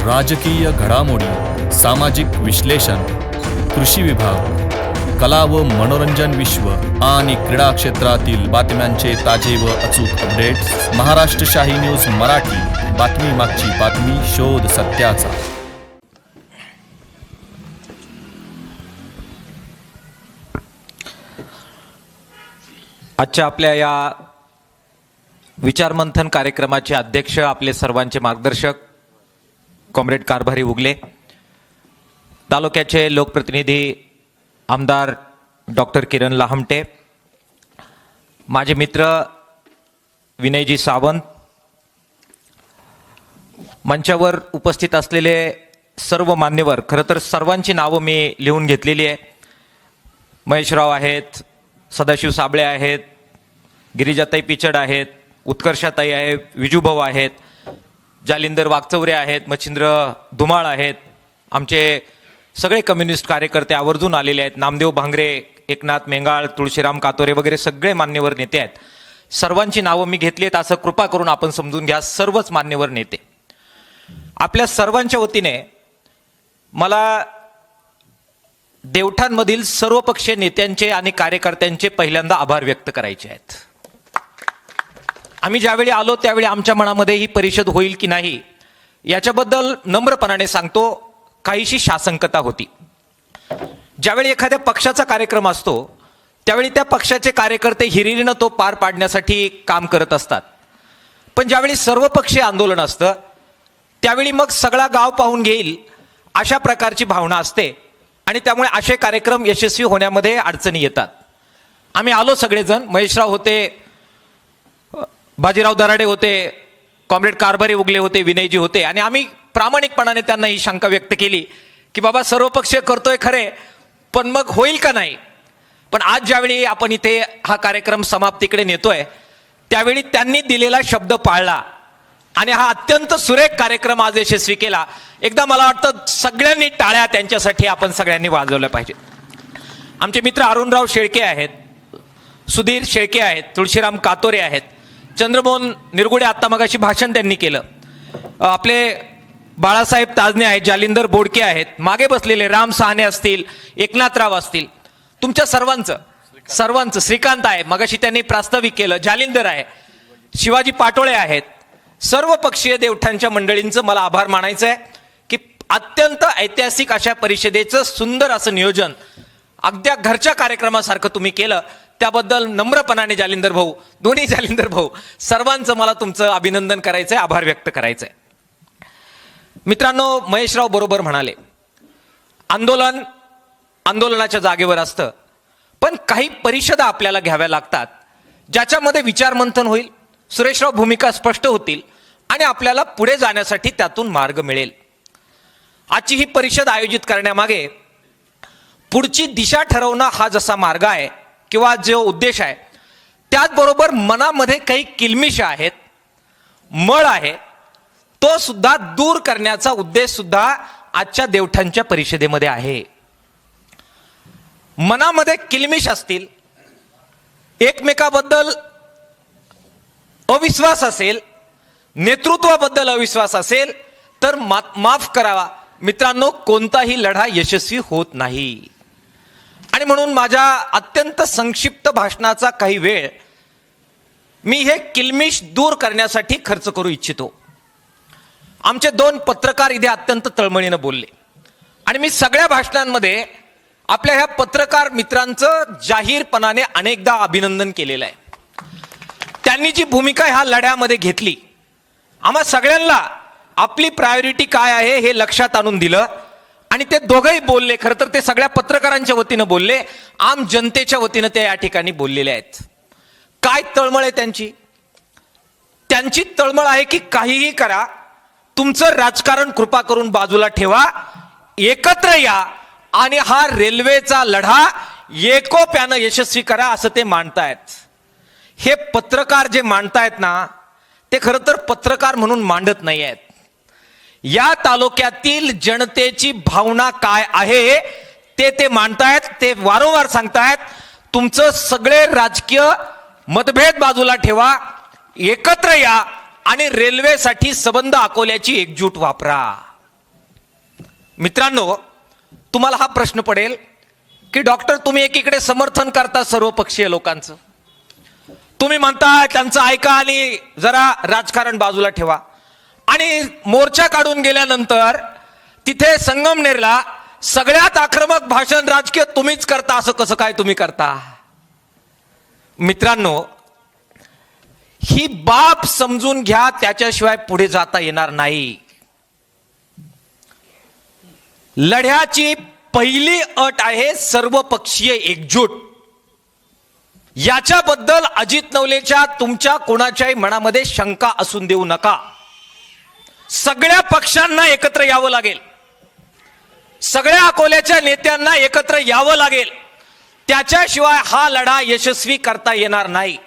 राजकीय घडामोडी, सामाजिक विश्लेषण, कृषी विभाग, कला व मनोरंजन विश्व आणि क्रीडा क्षेत्रातील बातम्यांचे ताजे व अचूक अपडेट्स महाराष्ट्र शाही न्यूज मराठी. बातमी मागची बातमी, शोध सत्याचा. आजच्या आपल्या या विचारमंथन कार्यक्रमाचे अध्यक्ष, आपले सर्वांचे मार्गदर्शक कॉम्रेड कारभारी उगले, तालुक्याचे लोकप्रतिनिधी आमदार डॉक्टर किरण लहामटे, माझे मित्र विनयजी सावंत, मंचावर उपस्थित असलेले सर्व मान्यवर, खरं तर सर्वांची नावं मी लिहून घेतलेली आहे. महेशराव आहेत, सदाशिव साबळे आहेत, गिरिजाताई पिचड आहेत, उत्कर्षाताई आहे, विजूभाऊ आहेत, जालिंदर वागचौरे आहेत, मच्छिंद्र धुमाळ आहेत, आमचे सगळे कम्युनिस्ट कार्यकर्ते आवर्जून आलेले आहेत, नामदेव भांगरे, एकनाथ मेंगाळ, तुळशीराम कातोरे वगैरे सगळे मान्यवर नेते आहेत. सर्वांची नावं मी घेतली आहेत असं कृपा करून आपण समजून घ्या. सर्वच मान्यवर नेते. आपल्या सर्वांच्या वतीने मला देवठाणमधील सर्वपक्षीय नेत्यांचे आणि कार्यकर्त्यांचे पहिल्यांदा आभार व्यक्त करायचे आहेत. आम्ही ज्यावेळी आलो त्यावेळी आमच्या मनामध्ये ही परिषद होईल की नाही याच्याबद्दल नम्रपणाने सांगतो, काहीशी शासंकता होती. ज्यावेळी एखाद्या पक्षाचा कार्यक्रम असतो त्यावेळी त्या पक्षाचे कार्यकर्ते हिरिरीनं तो पार पाडण्यासाठी काम करत असतात. पण ज्यावेळी सर्वपक्षीय आंदोलन असतं त्यावेळी मग सगळा गाव पाहून घेईल अशा प्रकारची भावना असते आणि त्यामुळे असे कार्यक्रम यशस्वी होण्यामध्ये अडचणी येतात. आम्ही आलो सगळेजण, महेशराव होते, बाजीराव दराडे होते, कॉम्रेड कारभारी उगले होते, विनयजी होते, आणि आम्ही प्रामाणिकपणाने त्यांना ही शंका व्यक्त केली की बाबा सर्वपक्षीय करतोय खरे, पण मग होईल का नाही. पण आज ज्यावेळी आपण इथे हा कार्यक्रम समाप्तीकडे नेतोय त्यावेळी त्यांनी दिलेला शब्द पाळला आणि हा अत्यंत सुरेख कार्यक्रम आज यशस्वी केला. एकदा मला वाटतं सगळ्यांनी टाळ्या त्यांच्यासाठी आपण सगळ्यांनी वाजवल्या पाहिजे. आमचे मित्र अरुणराव शेळके आहेत, सुधीर शेळके आहेत, तुळशीराम कातोरे आहेत, चंद्रमोहन निरगुडे, आत्ता मगाशी भाषण त्यांनी केलं, आपले बाळासाहेब ताजने आहेत, जालिंदर बोडके आहेत, मागे बसलेले राम सहाने असतील, एकनाथराव असतील, तुमच्या सर्वांचं श्रीकांत आहे, मगाशी त्यांनी प्रास्ताविक केलं, जालिंदर आहे, शिवाजी पाटोळे आहेत, सर्व पक्षीय देवठाणच्या मंडळींचं मला आभार मानायचं आहे की अत्यंत ऐतिहासिक अशा परिषदेचं सुंदर असं नियोजन अगदी घरच्या कार्यक्रमासारखं तुम्ही केलं. त्याबद्दल नम्रपणाने जालिंदर भाऊ, दोन्ही जालिंदर भाऊ, सर्वांचं मला तुमचं अभिनंदन करायचंय, आभार व्यक्त करायचंय. मित्रांनो, महेशराव बरोबर म्हणाले, आंदोलनाच्या जागेवर असतं, पण काही परिषदा आपल्याला घ्याव्या लागतात ज्याच्यामध्ये विचारमंथन होईल, सुरेशराव भूमिका स्पष्ट होतील आणि आपल्याला पुढे जाण्यासाठी त्यातून मार्ग मिळेल. आजची ही परिषद आयोजित करण्यामागे पुढची दिशा ठरवणं हा जसा मार्ग आहे किंवा जो उद्देश आहे, त्याचबरोबर मनामध्ये काही किलमिश आहेत, मळ आहे, तो सुद्धा दूर करण्याचा उद्देश सुद्धा आजच्या देवठाणच्या परिषदेमध्ये आहे. मनामध्ये किलमिश असतील, एकमेकाबद्दल अविश्वास असेल, नेतृत्वाबद्दल अविश्वास असेल तर माफ करावा मित्रांनो, कोणताही लढा यशस्वी होत नाही. आणि म्हणून माझ्या अत्यंत संक्षिप्त भाषणाचा काही वेळ मी हे किलमिश दूर करण्यासाठी खर्च करू इच्छितो. आमचे 2 पत्रकार इथे अत्यंत तळमळीनं बोलले आणि मी सगळ्या भाषणांमध्ये आपल्या ह्या पत्रकार मित्रांचं जाहीरपणाने अनेकदा अभिनंदन केलेलं आहे. त्यांनी जी भूमिका ह्या लढ्यामध्ये घेतली, आम्हा सगळ्यांना आपली प्रायोरिटी काय आहे हे लक्षात आणून दिलं आणि ते दोघंही बोलले. खरं तर ते सगळ्या पत्रकारांच्या वतीनं बोलले, आम जनतेच्या वतीनं ते या ठिकाणी बोललेले आहेत. काय तळमळ आहे त्यांची तळमळ आहे की काहीही करा, तुमचं राजकारण कृपा करून बाजूला ठेवा, एकत्र या आणि हा रेल्वेचा लढा एकोप्यानं यशस्वी करा, असं ते मांडतायत. हे पत्रकार जे मांडतायत ना, ते खरं तर पत्रकार म्हणून मांडत नाही आहेत. या तालुक्यातील जनतेची भावना काय आहे ते मांडतायत, ते वारंवार सांगतायत. तुमचं सगळे राजकीय मतभेद बाजूला ठेवा, एकत्र या आणि रेल्वेसाठी संबंध अकोल्याची एकजूट वापरा. मित्रांनो, तुम्हाला हा प्रश्न पडेल की डॉक्टर, तुम्ही एकीकडे समर्थन करता सर्वपक्षीय लोकांचं, तुम्ही म्हणता त्यांचं ऐका आणि जरा राजकारण बाजूला ठेवा, आणि मोर्चा काढून गेल्यानंतर तिथे संगमनेरला सगळ्यात आक्रमक भाषण राजकीय तुम्हीच करता, असं कसं काय तुम्ही करता? मित्रांनो, ही बाब समजून घ्या, त्याच्याशिवाय पुढे जाता येणार नाही. लढ्याची पहिली अट आहे सर्वपक्षीय एकजूट. याच्याबद्दल अजित नवलेच्या तुमच्या कोणाच्याही मनामध्ये शंका असून देऊ नका. सगळ्या पक्षांना एकत्र यावं लागेल, सगळ्या अकोल्याच्या नेत्यांना एकत्र यावं लागेल, त्याच्याशिवाय हा लढा यशस्वी करता येणार नाही.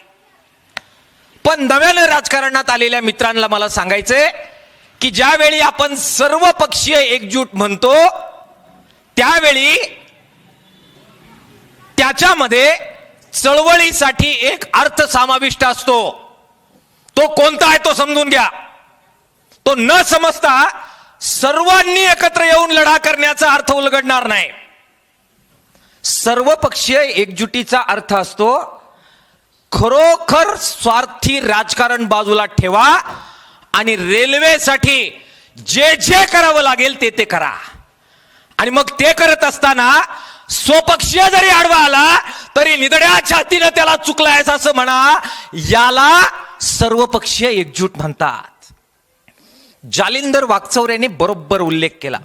पण नव्यानं राजकारणात आलेल्या मित्रांना मला सांगायचंय की ज्यावेळी आपण सर्वपक्षीय एकजूट म्हणतो त्यावेळी त्याच्यामध्ये चळवळीसाठी एक अर्थ समाविष्ट असतो. तो कोणता आहे तो समजून घ्या. तो न समजता सर्वांनी एकत्र येऊन लढा करण्याचा अर्थ उलगडणार नाही. सर्वपक्षीय एकजुटीचा अर्थ असतो खरोखर स्वार्थी राजकारण बाजूला ठेवा आणि रेल्वेसाठी जे जे करावं लागेल ते ते करा. आणि मग ते करत असताना स्वपक्षीय जरी आडवा आला तरी निधड्या छातीनं त्याला चुकलायस असं म्हणा. याला सर्वपक्षीय एकजूट म्हणतात. जालिंदर वाकचौऱ्यांनी बरोबर उल्लेख केला.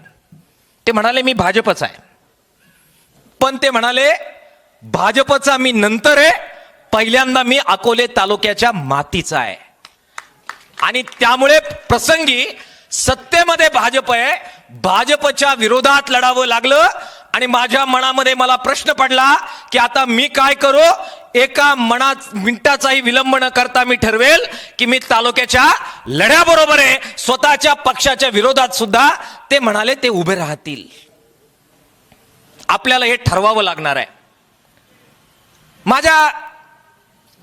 ते म्हणाले मी भाजपचा आहे, पण ते म्हणाले भाजपचा मी नंतर आहे, पहिल्यांदा मी अकोले तालुक्याच्या मातीचा आहे. आणि त्यामुळे प्रसंगी सत्तेमध्ये भाजप आहे, भाजपच्या विरोधात लढावं लागलं. आणि माझ्या मनामध्ये मला प्रश्न पडला की आता मी काय करू. एका मिनिटाचाही विलंब न करता मी ठरवेल की मी तालुक्याच्या लढ्याबरोबर आहे. स्वतःच्या पक्षाच्या विरोधात सुद्धा ते म्हणाले ते उभे राहतील. आपल्याला हे ठरवावं लागणार आहे. माझ्या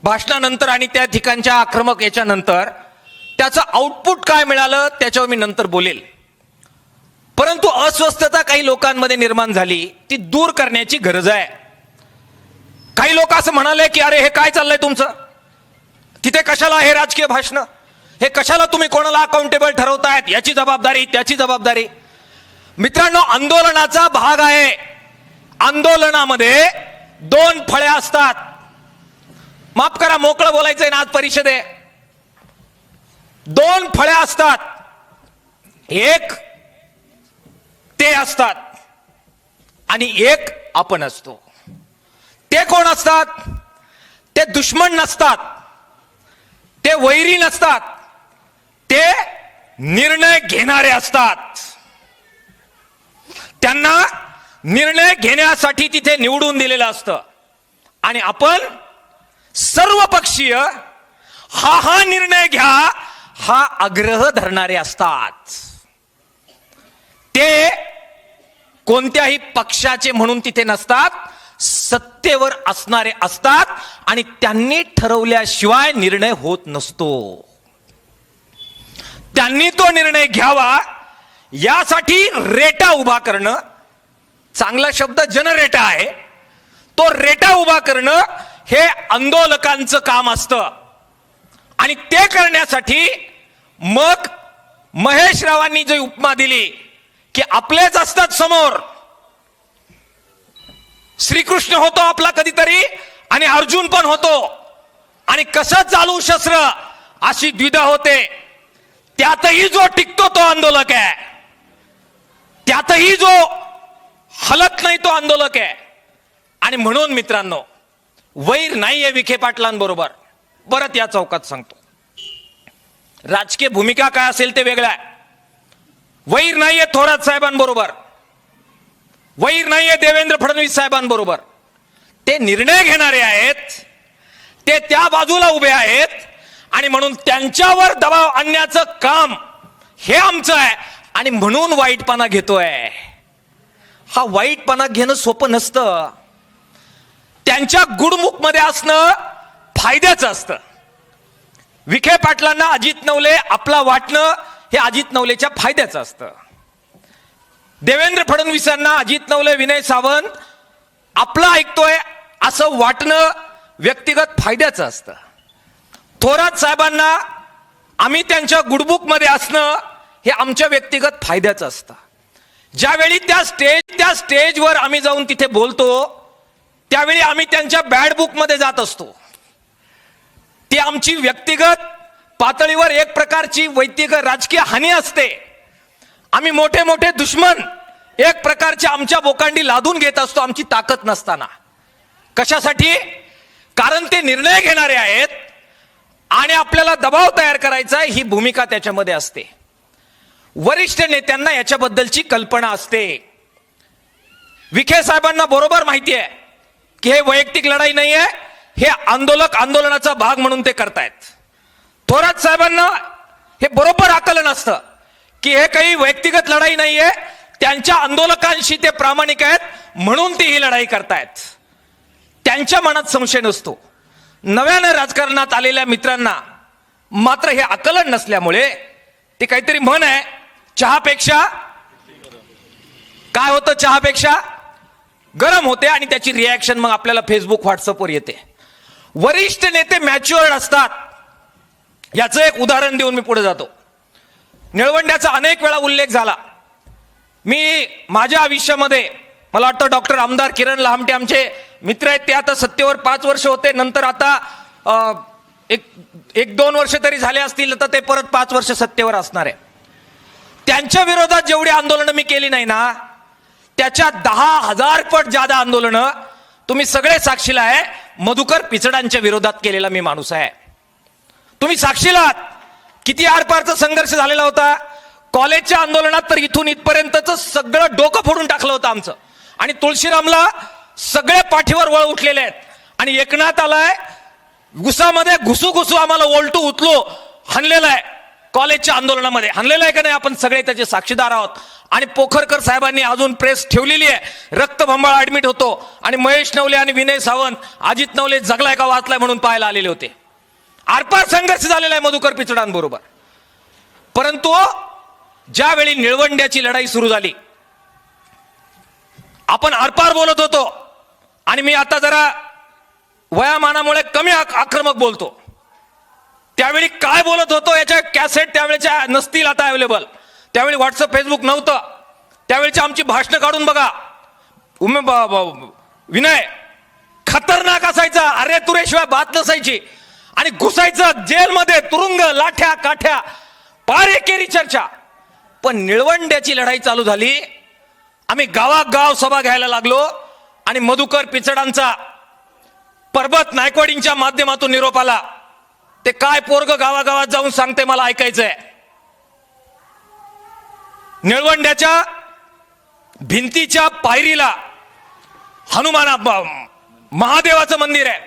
भाषणानंतर आणि त्या ठिकाणच्या आक्रमक याच्यानंतर त्याचं आउटपुट काय मिळालं त्याच्यावर मी नंतर बोलेल. परंतु अस्वस्थता काही लोकांमध्ये निर्माण झाली, ती दूर करण्याची गरज आहे. काही लोक असं म्हणाले की अरे हे काय चाललंय तुमचं, तिथे कशाला हे राजकीय भाषण, हे कशाला तुम्ही कोणाला अकाउंटेबल ठरवतायत, याची जबाबदारी त्याची जबाबदारी. मित्रांनो, आंदोलनाचा भाग आहे. आंदोलनामध्ये दोन फळ्या असतात. माफ करा, मोकळं बोलायचंय ना आज परिषद आहे. दोन फळ्या असतात. एक ते असतात आणि एक आपण असतो. ते कोण असतात? ते दुश्मन नसतात, ते वैरी नसतात, ते निर्णय घेणारे असतात. त्यांना निर्णय घेण्यासाठी तिथे निवडून दिलेलं असतं. आणि आपण सर्वपक्षीय हा निर्णय घ्या हा आग्रह धरणारे असतात. ते कोणत्याही पक्षाचे म्हणून तिथे नसतात, सत्तेवर असणारे असतात. आणि त्यांनी ठरवल्याशिवाय निर्णय होत नसतो. त्यांनी तो निर्णय घ्यावा यासाठी रेटा उभा करणं, चांगला शब्द जनरेटा आहे, तो रेटा उभा करणं हे आंदोलकांचं काम असतं. आणि ते करण्यासाठी मग महेश रावांनी जी उपमा दिली की आपलेच असतात समोर, श्रीकृष्ण होतो आपला कधीतरी आणि अर्जुन पण होतो, आणि कसं चालू शस्त्र अशी द्विधा होते. त्यातही जो टिकतो तो आंदोलक आहे, त्यातही जो हलत नाही तो आंदोलक आहे. आणि म्हणून मित्रांनो, वैर नाहीये विखे पाटलांबरोबर. परत या चौकात सांगतो, राजकीय भूमिका काय असेल ते वेगळं आहे. वैर नाहीये थोरात साहेबांबरोबर, वैर नाहीये देवेंद्र फडणवीस साहेबांबरोबर. ते निर्णय घेणारे आहेत, ते त्या बाजूला उभे आहेत. आणि म्हणून त्यांच्यावर दबाव आणण्याचं काम हे आमचं आहे. आणि म्हणून वाईटपणा घेतोय. हा वाईटपणा घेणं सोपं नसतं. त्यांच्या गुडमुख मध्ये असणं फायद्याचं असतं. विखे पाटलांना अजित नवले आपला वाटणं हे अजित नवलेच्या फायद्याचं असतं. देवेंद्र फडणवीसांना, अजित नवले, विनय सावंत आपलं ऐकतोय असं वाटणं व्यक्तिगत फायद्याचं असतं. थोरात साहेबांना आम्ही त्यांच्या गुडबुक मध्ये असणं हे आमच्या व्यक्तिगत फायद्याचं असतं. ज्यावेळी त्या स्टेजवर आम्ही जाऊन तिथे बोलतो त्यावेळी आम्ही त्यांच्या बॅड बुक मध्ये जात असतो. ती आमची व्यक्तिगत पातळीवर एक प्रकारची वैयक्तिक राजकीय हानी असते. आम्ही मोठे मोठे दुश्मन एक प्रकारचे आमच्या बोकांडी लादून घेत असतो आमची ताकद नसताना. कशासाठी? कारण ते निर्णय घेणारे आहेत आणि आपल्याला दबाव तयार करायचा ही भूमिका त्याच्यामध्ये असते. वरिष्ठ नेत्यांना याच्याबद्दलची कल्पना असते. विखे साहेबांना बरोबर माहिती आहे की हे वैयक्तिक लढाई नाहीये, हे आंदोलनाचा भाग म्हणून ते करतायत. थोरात साहेबांना हे बरोबर आकलन असतं की हे काही व्यक्तिगत लढाई नाहीये, त्यांच्या आंदोलकांशी ते प्रामाणिक आहेत म्हणून ते ही लढाई करतायत. त्यांच्या मनात संशय नसतो. नव्यानं राजकारणात आलेल्या मित्रांना मात्र हे आकलन नसल्यामुळे ते काहीतरी म्हण आहे, चहापेक्षा काय होतं, चहापेक्षा गरम होते आणि त्याची रिॲक्शन मग आपल्याला फेसबुक व्हॉट्सअपवर येते. वरिष्ठ नेते मॅच्युअर्ड असतात. याचं एक उदाहरण देऊन मी पुढे जातो. निळवंड्याचा अनेक वेळा उल्लेख झाला. मी माझ्या आयुष्यामध्ये मला वाटतं डॉक्टर आमदार किरण लहामटे आमचे मित्र आहेत, ते आता सत्तेवर 5 वर्ष होते, नंतर आता एक 2 वर्ष तरी झाले असतील तर ते परत 5 वर्ष सत्तेवर असणार आहे. त्यांच्या विरोधात जेवढी आंदोलनं मी केली नाही ना त्याच्या 10,000 पट जादा आंदोलनं तुम्ही सगळे साक्षीला आहे. मधुकर पिचडांच्या विरोधात केलेला मी माणूस आहे. तुम्ही साक्षीला आहात. किती आरपारचा संघर्ष झालेला होता. कॉलेजच्या आंदोलनात तर इथून इथपर्यंतच सगळं डोकं फोडून टाकलं होतं आमचं. आणि तुळशीरामला सगळे पाठीवर वळ उठलेले आहेत. आणि एकनाथ आलाय घुसामध्ये घुसू आम्हाला ओलटू उचलो हाणलेला आहे. कॉलेजच्या आंदोलनामध्ये हाणलेलं आहे का नाही आपण सगळे त्याचे साक्षीदार आहोत. आणि पोखरकर साहेबांनी अजून प्रेस ठेवलेली आहे. रक्तभंबाळ ऍडमिट होतो आणि महेश नवले आणि विनय सावंत, अजित नवले जगलाय का वाचलाय म्हणून पाहायला आलेले होते. आरपार संघर्ष झालेला आहे मधुकर पिचडांबरोबर. परंतु ज्यावेळी निळवंड्याची लढाई सुरू झाली आपण आरपार बोलत होतो आणि मी आता जरा वयामानामुळे कमी आक्रमक बोलतो. त्यावेळी काय बोलत होतो याच्या कॅसेट त्यावेळेच्या नसतील आता अवेलेबल. त्यावेळी व्हॉट्सअप फेसबुक नव्हतं. त्यावेळेची आमची भाषणं काढून बघा. विनय खतरनाक असायचा, अरे तुरेशिवाय बात नसायची. आणि घुसायचं जेलमध्ये, तुरुंग, लाठ्या काठ्या, पार एकेरी चर्चा. पण निळवंड्याची लढाई चालू झाली. आम्ही गावागाव सभा घ्यायला लागलो आणि मधुकर पिचडांचा परबत नायकवाडींच्या माध्यमातून निरोप आला. ते काय पोरग गावागावात जाऊन सांगते मला ऐकायचंय. निळवंड्याच्या भिंतीच्या पायरीला हनुमाना महादेवाचं मंदिर आहे.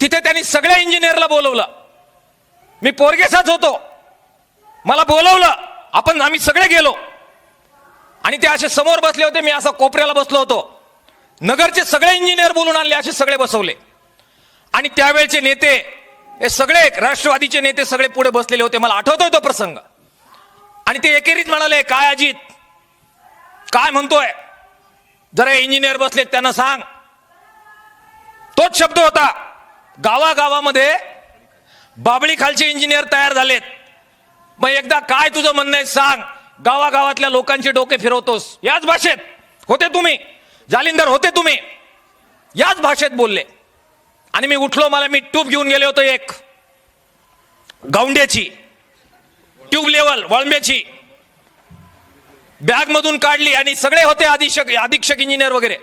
तिथे त्यांनी सगळ्या इंजिनियरला बोलवलं. मी पोरगेसाच होतो. मला बोलवलं. आम्ही सगळे गेलो आणि ते असे समोर बसले होते. मी असा कोपऱ्याला बसलो होतो. नगरचे सगळे इंजिनियर बोलून आणले, असे सगळे बसवले. आणि त्यावेळचे नेते हे सगळे राष्ट्रवादीचे नेते सगळे पुढे बसलेले होते. मला आठवतोय तो प्रसंग. आणि ते एकेरीत म्हणाले, काय अजित काय म्हणतोय, जरा इंजिनियर बसलेत त्यांना सांग. तोच शब्द होता. गावागावामध्ये बाबळी खालचे इंजिनियर तयार झालेत. मग एकदा काय तुझं म्हणणं आहे सांग. गावागावातल्या लोकांचे डोके फिरवतोस. याच भाषेत होते तुम्ही, जालिंदर होते तुम्ही, याच भाषेत बोलले. आणि मी उठलो. मी ट्यूब घेऊन गेले होतो, एक गौंड्याची ट्यूब लेवल वळंब्याची बॅग मधून काढली आणि सगळे होते अधीक्षक इंजिनियर वगैरे.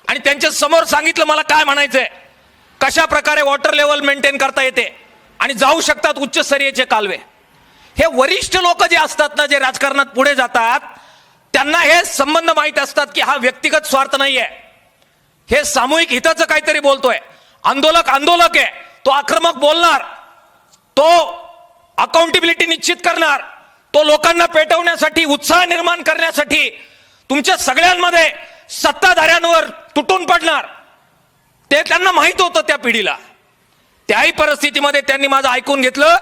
आणि त्यांच्या समोर सांगितलं मला काय म्हणायचंय, कशा प्रकारे वॉटर लेवल मेंटेन करता येते आणि जाऊ शकतात उच्चस्तरीयचे कालवे. हे वरिष्ठ लोक जे असतात ना, जे राजकारणात पुढे जातात, त्यांना हे संबंध माहित असतात की हा व्यक्तिगत स्वार्थ नाहीये, हे सामूहिक हिताचं काहीतरी बोलतोय. आंदोलक आहे. तो आक्रमक बोलणार, तो अकाउंटेबिलिटी निश्चित करणार, तो लोकांना पेटवण्यासाठी, उत्साह निर्माण करण्यासाठी तुमच्या सगळ्यांमध्ये सत्ताधाऱ्यांवर तुटून पडणार. ते त्यांना माहित होतं त्या पिढीला. त्याही परिस्थितीमध्ये त्यांनी माझं ऐकून घेतलं.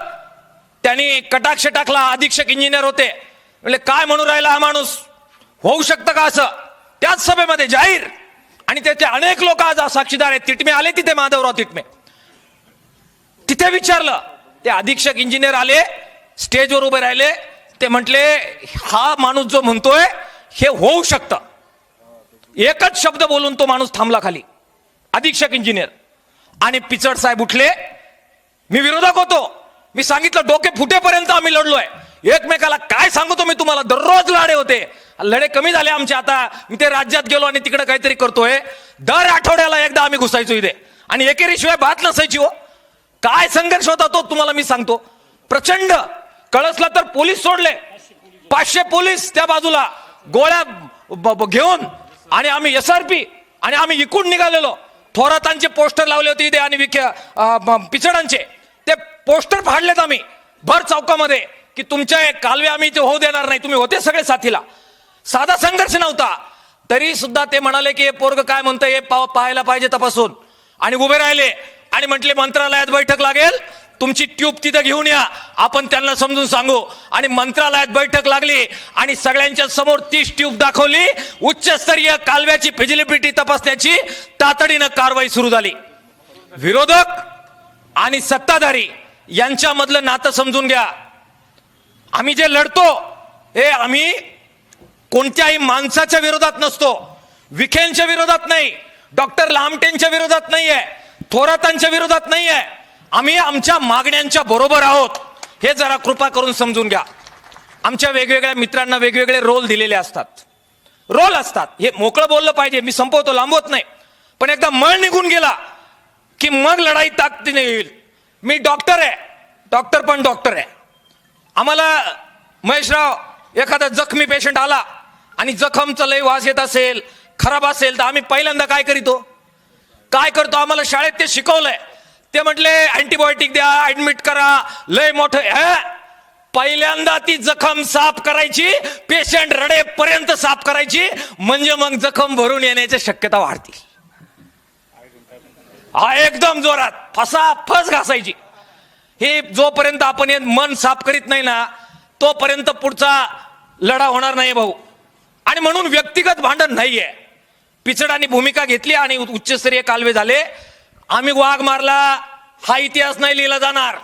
त्यांनी कटाक्ष टाकला. अधीक्षक इंजिनियर होते. म्हणजे काय म्हणून राहिला हा माणूस, होऊ शकतं का असं? त्याच सभेमध्ये जाहीर, आणि त्याचे अनेक लोक आज साक्षीदार आहेत. तिटमे आले तिथे, माधवराव तिटमे तिथे विचारलं, ते अधीक्षक इंजिनियर आले, स्टेजवर उभे राहिले, ते म्हटले हा माणूस जो म्हणतोय हे होऊ शकतं. एकच शब्द बोलून तो माणूस थांबला खाली, अधीक्षक इंजिनियर. आणि पिचड साहेब उठले. मी विरोधक होतो, मी सांगितलं डोके फुटेपर्यंत आम्ही लढलोय एकमेकाला. काय सांगतो मी तुम्हाला, दररोज लढे होते. लढे कमी झाले आमचे आता. मी ते राज्यात गेलो आणि तिकडे काहीतरी करतोय. दर आठवड्याला एकदा आम्ही घुसायचो इथे, आणि एकेरीशिवाय बात नसायची. हो, काय संघर्ष होता तो तुम्हाला मी सांगतो. प्रचंड. कळसला तर पोलीस सोडले, 500 पोलीस त्या बाजूला गोळ्या घेऊन, आणि आम्ही SRP, आणि आम्ही इकडून निघालेलो. थोरातांचे पोस्टर लावले होते इथे, आणि पिचडांचे ते पोस्टर फाडलेत आम्ही भर चौकामध्ये, की तुमच्या कालवे आम्ही इथे होऊ देणार नाही. तुम्ही होते सगळे साथीला. साधा संघर्ष नव्हता. तरी सुद्धा ते म्हणाले की हे पोरग काय म्हणतंय हे पाहायला पाहिजे तपासून. आणि उभे राहिले आणि म्हटले मंत्रालयात बैठक लागेल, तुमची ट्यूब तिथे घेऊन या, आपण त्यांना समजून सांगू. आणि मंत्रालयात बैठक लागली आणि सगळ्यांच्या समोर 30 ट्यूब दाखवली. उच्चस्तरीय कालव्याची फिजिबिलिटी तपासण्याची तातडीनं कारवाई सुरू झाली. विरोधक आणि सत्ताधारी यांच्यामधलं नातं समजून घ्या. आम्ही जे लढतो हे आम्ही कोणत्याही माणसाच्या विरोधात नसतो. विखेंच्या विरोधात नाही, डॉक्टर लामटेंच्या विरोधात नाहीये, थोरातांच्या विरोधात नाहीये. आम्ही आमच्या मागण्यांच्या बरोबर आहोत, हे जरा कृपा करून समजून घ्या. आमच्या वेगवेगळ्या मित्रांना वेगवेगळे रोल दिलेले असतात. रोल असतात, हे मोकळं बोललं पाहिजे. मी संपवतो, लांबवत नाही. पण एकदा मळ निघून गेला की मग लढाई ताकदीने येईल. मी डॉक्टर आहे, डॉक्टर पण डॉक्टर आहे. आम्हाला महेशराव, एखादा जखमी पेशंट आला आणि जखमचा लय वास येत असेल, खराब असेल, तर आम्ही पहिल्यांदा काय करतो? आम्हाला शाळेत ते शिकवलंय. ते म्हटले अँटीबायोटिक द्या, ऍडमिट करा, लय मोठं. पहिल्यांदा ती जखम साफ करायची, पेशंट रडेपर्यंत साफ करायची, म्हणजे मग जखम भरून येण्याची शक्यता वाढते. हा एकदम जोरात फस घासायची. हे जोपर्यंत आपण हे मन साफ करीत नाही ना, तोपर्यंत पुढचा लढा होणार नाही भाऊ. आणि म्हणून व्यक्तिगत भांडण नाहीये. पिचडांनी भूमिका घेतली आणि उच्चस्तरीय कालवे झाले. आम्ही वाघ मारला हा इतिहास नाही लिहिला जाणार.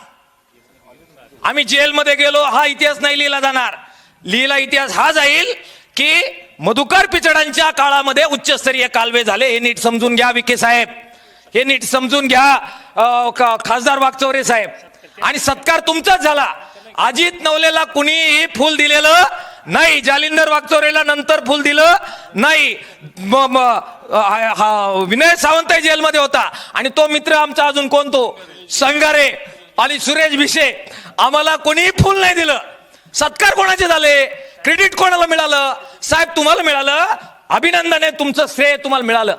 आम्ही जेलमध्ये गेलो हा इतिहास नाही लिहिला जाणार. लिहिला इतिहास हा जाईल की मधुकर पिचडांच्या काळामध्ये उच्चस्तरीय कालवे झाले. हे नीट समजून घ्या विखे साहेब, हे नीट समजून घ्या खासदार वागचौरे साहेब. आणि सत्कार तुमचाच झाला. अजित नवलेला कुणीही फुल दिलेलं नाही, जालिंदर वागचौरेला नंतर फुल दिलं नाही. विनय सावंत जेलमध्ये होता, आणि तो मित्र आमचा अजून कोण, तो संगारे आणि सुरेश भिशे. आम्हाला कोणीही फुल नाही दिलं. सत्कार कोणाचे झाले, क्रेडिट कोणाला मिळालं? साहेब तुम्हाला मिळालं, अभिनंदन आहे, तुमचं श्रेय तुम्हाला मिळालं.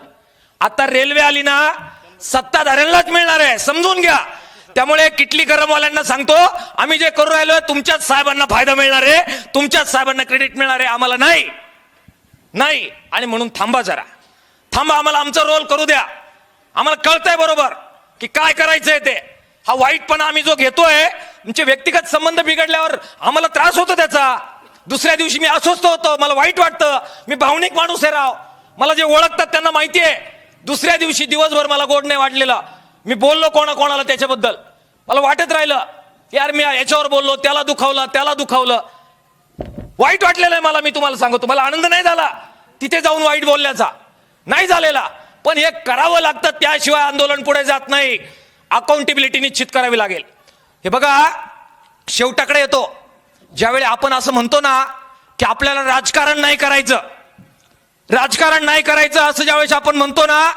आता रेल्वे आली ना, सत्ताधाऱ्यांनाच मिळणार आहे, समजून घ्या. त्यामुळे किटली गरमवाल्यांना सांगतो, आम्ही जे करू राहिलो तुमच्याच साहेबांना फायदा मिळणार आहे, तुमच्याच साहेबांना क्रेडिट मिळणार आहे, आम्हाला नाही. आणि म्हणून थांबा, जरा थांबा, आम्हाला आमचा रोल करू द्या. आम्हाला कळतंय बरोबर की काय करायचंय ते. हा वाईटपणा आम्ही जो घेतोय, तुमचे व्यक्तिगत संबंध बिघडल्यावर आम्हाला त्रास होतो त्याचा. दुसऱ्या दिवशी मी अस्वस्थ होतो, मला वाईट वाटतं. मी भावनिक माणूस आहे राव, मला जे ओळखतात त्यांना माहिती आहे. दुसऱ्या दिवशी दिवसभर मला गोड नाही वाटलेला. मी बोललो कोणाला त्याच्याबद्दल, मला वाटत राहिलं यार मी याच्यावर बोललो, त्याला दुखावलं, वाईट वाटलेलं आहे मला. मी तुम्हाला सांगतो, मला आनंद नाही झाला तिथे जाऊन वाईट बोलण्याचा, नाही झालेला. पण हे करावं लागतं, त्याशिवाय आंदोलन पुढे जात नाही. अकाउंटेबिलिटी निश्चित करावी लागेल. हे बघा, शेवटाकडे येतो. ज्यावेळी आपण असं म्हणतो ना की आपल्याला राजकारण नाही करायचं असं ज्यावेळेस आपण म्हणतो ना,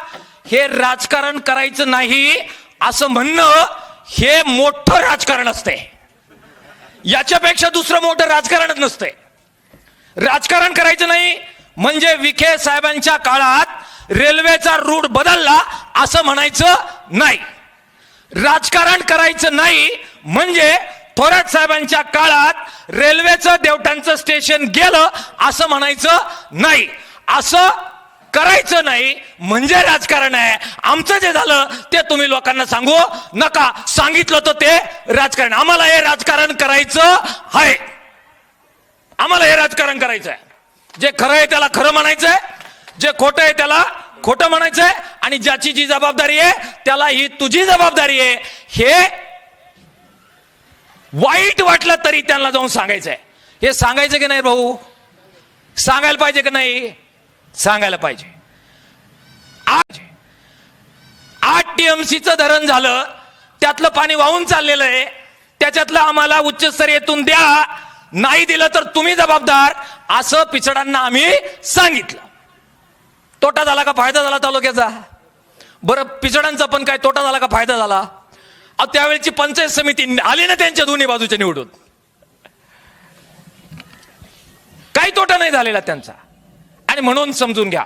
हे राजकारण करायचं नाही असं म्हणणं हे मोठं राजकारण असते. याच्यापेक्षा दुसरं मोठं राजकारणच नसते. राजकारण करायचं नाही म्हणजे विखे साहेबांच्या काळात रेल्वेचा रूट बदलला असं म्हणायचं नाही. राजकारण करायचं नाही म्हणजे थोरात साहेबांच्या काळात रेल्वेचं देवटांचं स्टेशन गेलं असं म्हणायचं नाही. असं करायचं नाही म्हणजे राजकारण आहे. आमचं जे झालं ते तुम्ही लोकांना सांगू नका, सांगितलं तर ते राजकारण. आम्हाला हे राजकारण करायचं आहे, जे खरं आहे त्याला खरं म्हणायचंय, जे खोटं आहे त्याला खोटं म्हणायचंय, आणि ज्याची जी जबाबदारी आहे त्याला ही तुझी जबाबदारी आहे हे वाईट वाटलं तरी त्यांना जाऊन सांगायचंय. हे सांगायचं की नाही भाऊ? सांगायला पाहिजे की नाही? सांगायला पाहिजे. 8 TMCचं धरण झालं, त्यातलं पाणी वाहून चाललेलं आहे, त्याच्यातलं आम्हाला उच्चस्तरीयतून द्या, नाही दिलं तर तुम्ही जबाबदार, असं पिचडांना आम्ही सांगितलं. तोटा झाला का फायदा झाला तालुक्याचा? बरं, पिचडांचा पण काय तोटा झाला का फायदा झाला? त्यावेळेची पंचायत समिती आली ना त्यांच्या दोन्ही बाजूच्या निवडून, काही तोटा नाही झालेला त्यांचा. आणि म्हणून समजून घ्या,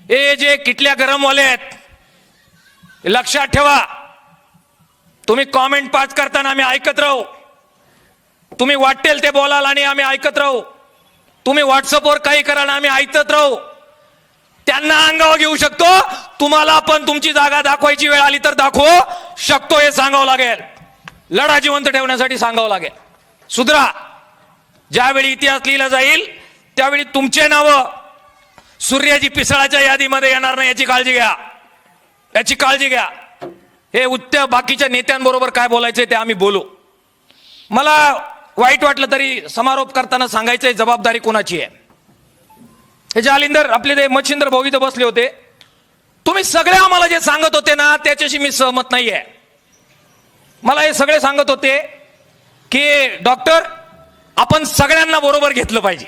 हे जे किटल्या गरमवाले आहेत, लक्षात ठेवा. तुम्ही कॉमेंट पास करताना आम्ही ऐकत राहू, तुम्ही वाटेल ते बोलाल आणि आम्ही ऐकत राहू, तुम्ही व्हॉट्सअपवर काही कराल आम्ही ऐकत राहू. त्यांना अंगावर घेऊ शकतो, तुम्हाला पण तुमची जागा दाखवायची वेळ आली तर दाखवू शकतो, हे सांगावं लागेल. लढा जिवंत ठेवण्यासाठी सांगावं लागेल. सुधरा. ज्यावेळी इतिहास लिहिला जाईल त्यावेळी तुमचे नाव सूर्याजी पिसळाच्या यादीमध्ये येणार नाही, याची काळजी घ्या, याची काळजी घ्या. हे बाकीच्या नेत्यांबरोबर काय बोलायचंय ते आम्ही बोलू. मला वाईट वाटलं तरी समारोप करताना सांगायचंय जबाबदारी कोणाची आहे. हे जालिंदर आपले ते मच्छिंद्र भाऊ इथं बसले होते, तुम्ही सगळे आम्हाला जे सांगत होते ना त्याच्याशी मी सहमत नाहीये. मला हे सगळे सांगत होते की डॉक्टर आपण सगळ्यांना बरोबर घेतलं पाहिजे,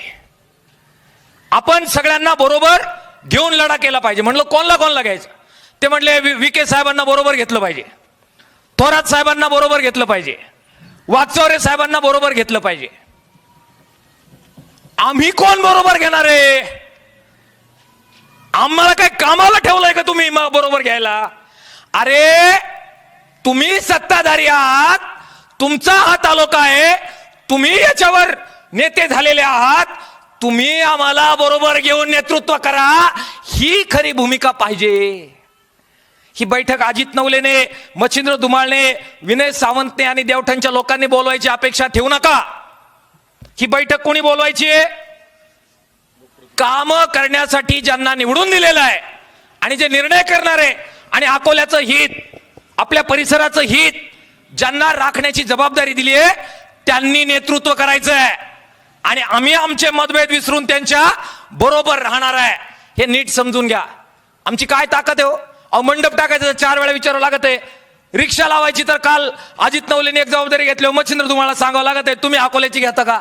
आपण सगळ्यांना बरोबर घेऊन लढा केला पाहिजे. म्हणलं कोणला घ्यायचं? ते म्हणले विखे साहेबांना बरोबर घेतलं पाहिजे, थोरात साहेबांना बरोबर घेतलं पाहिजे, वागचौरे साहेबांना बरोबर घेतलं पाहिजे. आम्ही कोण बरोबर घेणार आहे? आम्हाला काय कामाला ठेवलंय का तुम्ही बरोबर घ्यायला? अरे तुम्ही सत्ताधारी आहात, तुमचा हा तालुका आहे, तुम्ही याच्यावर नेते झालेले आहात, तुम्ही आम्हाला बरोबर घेऊन नेतृत्व करा, ही खरी भूमिका पाहिजे. ही बैठक अजित नवलेने, मच्छिंद्र धुमाळने, विनय सावंतने आणि देवठाणच्या लोकांनी बोलवायची अपेक्षा ठेवू नका. ही बैठक कोणी बोलवायची आहे? काम करण्यासाठी ज्यांना निवडून दिलेलं आहे आणि जे निर्णय करणारे आणि अकोल्याचं हित, आपल्या परिसराचं हित ज्यांना राखण्याची जबाबदारी दिली आहे त्यांनी नेतृत्व करायचं आहे. आणि आम्ही आमचे मतभेद विसरून त्यांच्या बरोबर राहणार आहे, हे नीट समजून घ्या. आमची काय ताकद आहे हो? मंडप टाकायचं 4 वेळा विचारावं लागत आहे, रिक्षा लावायची तर काल अजित नवलेने एक जबाबदारी घेतली, मच्छिंद्र तुम्हाला सांगावं लागत आहे तुम्ही अकोल्याची घेता का?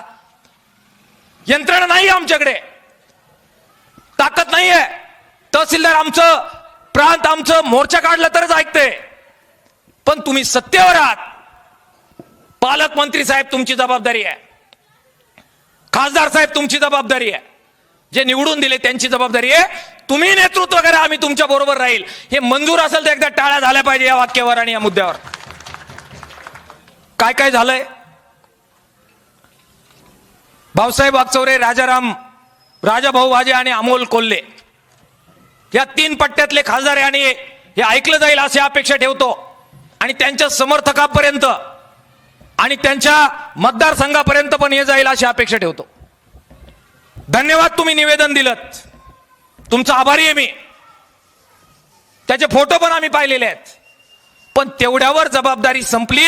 यंत्रणा नाही आमच्याकडे, ताकद नाहीये. तहसीलदार आमचं, प्रांत आमचं मोर्चा काढला तरच ऐकते. पण तुम्ही सत्तेवर आहात, पालकमंत्री साहेब तुमची जबाबदारी आहे, खासदार साहेब तुमची जबाबदारी आहे, जे निवडून दिले त्यांची जबाबदारी आहे. तुम्ही नेतृत्व करा, आम्ही तुमच्या बरोबर राहील. हे मंजूर असेल तर एकदा टाळ्या झाल्या पाहिजे या वाक्यावर आणि या मुद्द्यावर. काय काय झालंय? भाऊसाहेब वागचौरे, राजाराम, राजाभाऊ वाजे आणि अमोल कोल्हे या 3 पट्ट्यातले खासदार आणि हे ऐकलं जाईल अशी अपेक्षा ठेवतो. आणि त्यांच्या समर्थकापर्यंत आणि त्यांच्या मतदारसंघापर्यंत पण हे जाईल अशी अपेक्षा ठेवतो. धन्यवाद, तुम्ही निवेदन दिलं, तुमचा आभारी आहे मी. त्याचे फोटो पण आम्ही पाहिलेले आहेत. पण तेवढ्यावर जबाबदारी संपली.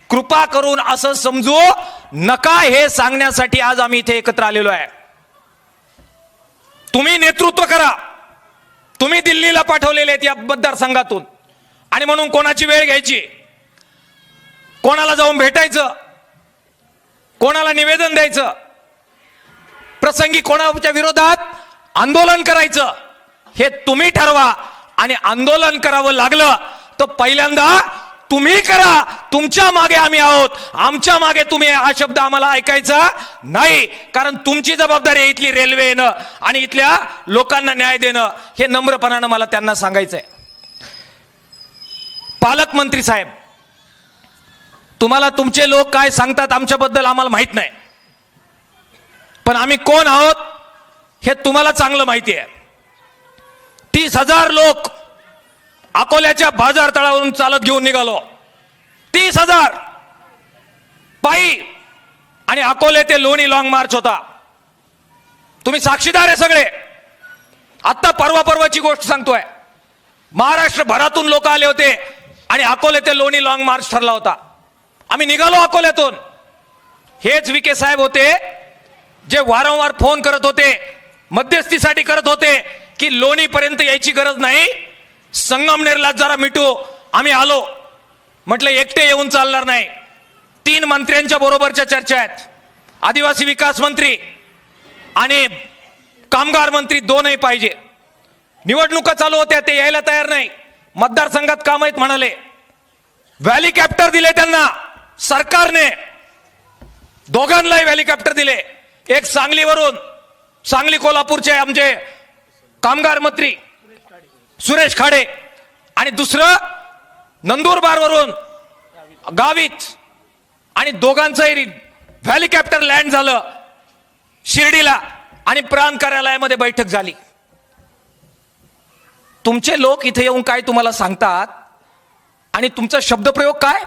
कृपा करून असं समजू नका, हे सांगण्यासाठी आज आम्ही इथे एकत्र आलेलो आहे. तुम्ही नेतृत्व करा. तुम्ही दिल्लीला पाठवलेले आहेत या मतदारसंघातून, आणि म्हणून कोणाची वेळ घ्यायची, कोणाला जाऊन भेटायचं, कोणाला निवेदन द्यायचं, प्रसंगी कोणाच्या विरोधात आंदोलन करायचं, हे तुम्ही ठरवा. आणि आंदोलन करावं लागलं तर पहिल्यांदा तुम्ही करा. तुमच्या मागे आम्ही आहोत, आमच्या मागे तुम्ही, हा शब्द आम्हाला ऐकायचा नाही. कारण तुमची जबाबदारी आहे इथली रेल्वे येणं आणि इथल्या लोकांना न्याय देणं, हे नम्रपणानं मला त्यांना सांगायचंय. पालकमंत्री साहेब, तुम्हाला तुमचे लोक काय सांगतात आमच्याबद्दल आम्हाला माहित नाही, पण आम्ही कोण आहोत हे तुम्हाला चांगलं माहिती आहे. 30,000 लोक अकोल्याच्या बाजार तळावरून चालत घेऊन निघालो, 30,000 पायी. आणि अकोले ते लोणी लॉंग मार्च होता. तुम्ही साक्षीदार आहे सगळे. आता परवाची गोष्ट सांगतोय. महाराष्ट्र भरातून लोक आले होते आणि अकोले ते लोणी लॉंग मार्च ठरला होता. आम्ही निघालो अकोल्यातून. हेच विखे साहेब होते जे वारंवार फोन करत होते, मध्यस्थीसाठी करत होते की लोणी पर्यंत यायची गरज नाही, संगमनेरला जरा मिटू. आम्ही आलो. म्हटलं एकटे येऊन चालणार नाही. 3 मंत्र्यांच्या बरोबरच्या चर्चा आहेत. आदिवासी विकास मंत्री आणि कामगार मंत्री 2ही पाहिजे. निवडणुका चालू होत्या, ते यायला तयार नाही. मतदारसंघात काम आहेत म्हणाले. हेलिकॉप्टर दिले त्यांना सरकारने. दोघांनाही हेलिकॉप्टर दिले. एक सांगलीवरून, सांगली कोल्हापूरचे आमचे कामगार मंत्री सुरेश खाडे आणि दुसरं नंदुरबारवरून गावित. आणि दोघांचंही हेलिकॉप्टर लँड झालं शिर्डीला आणि प्रांत कार्यालयामध्ये बैठक झाली. तुमचे लोक इथे येऊन काय तुम्हाला सांगतात आणि तुमचा शब्दप्रयोग काय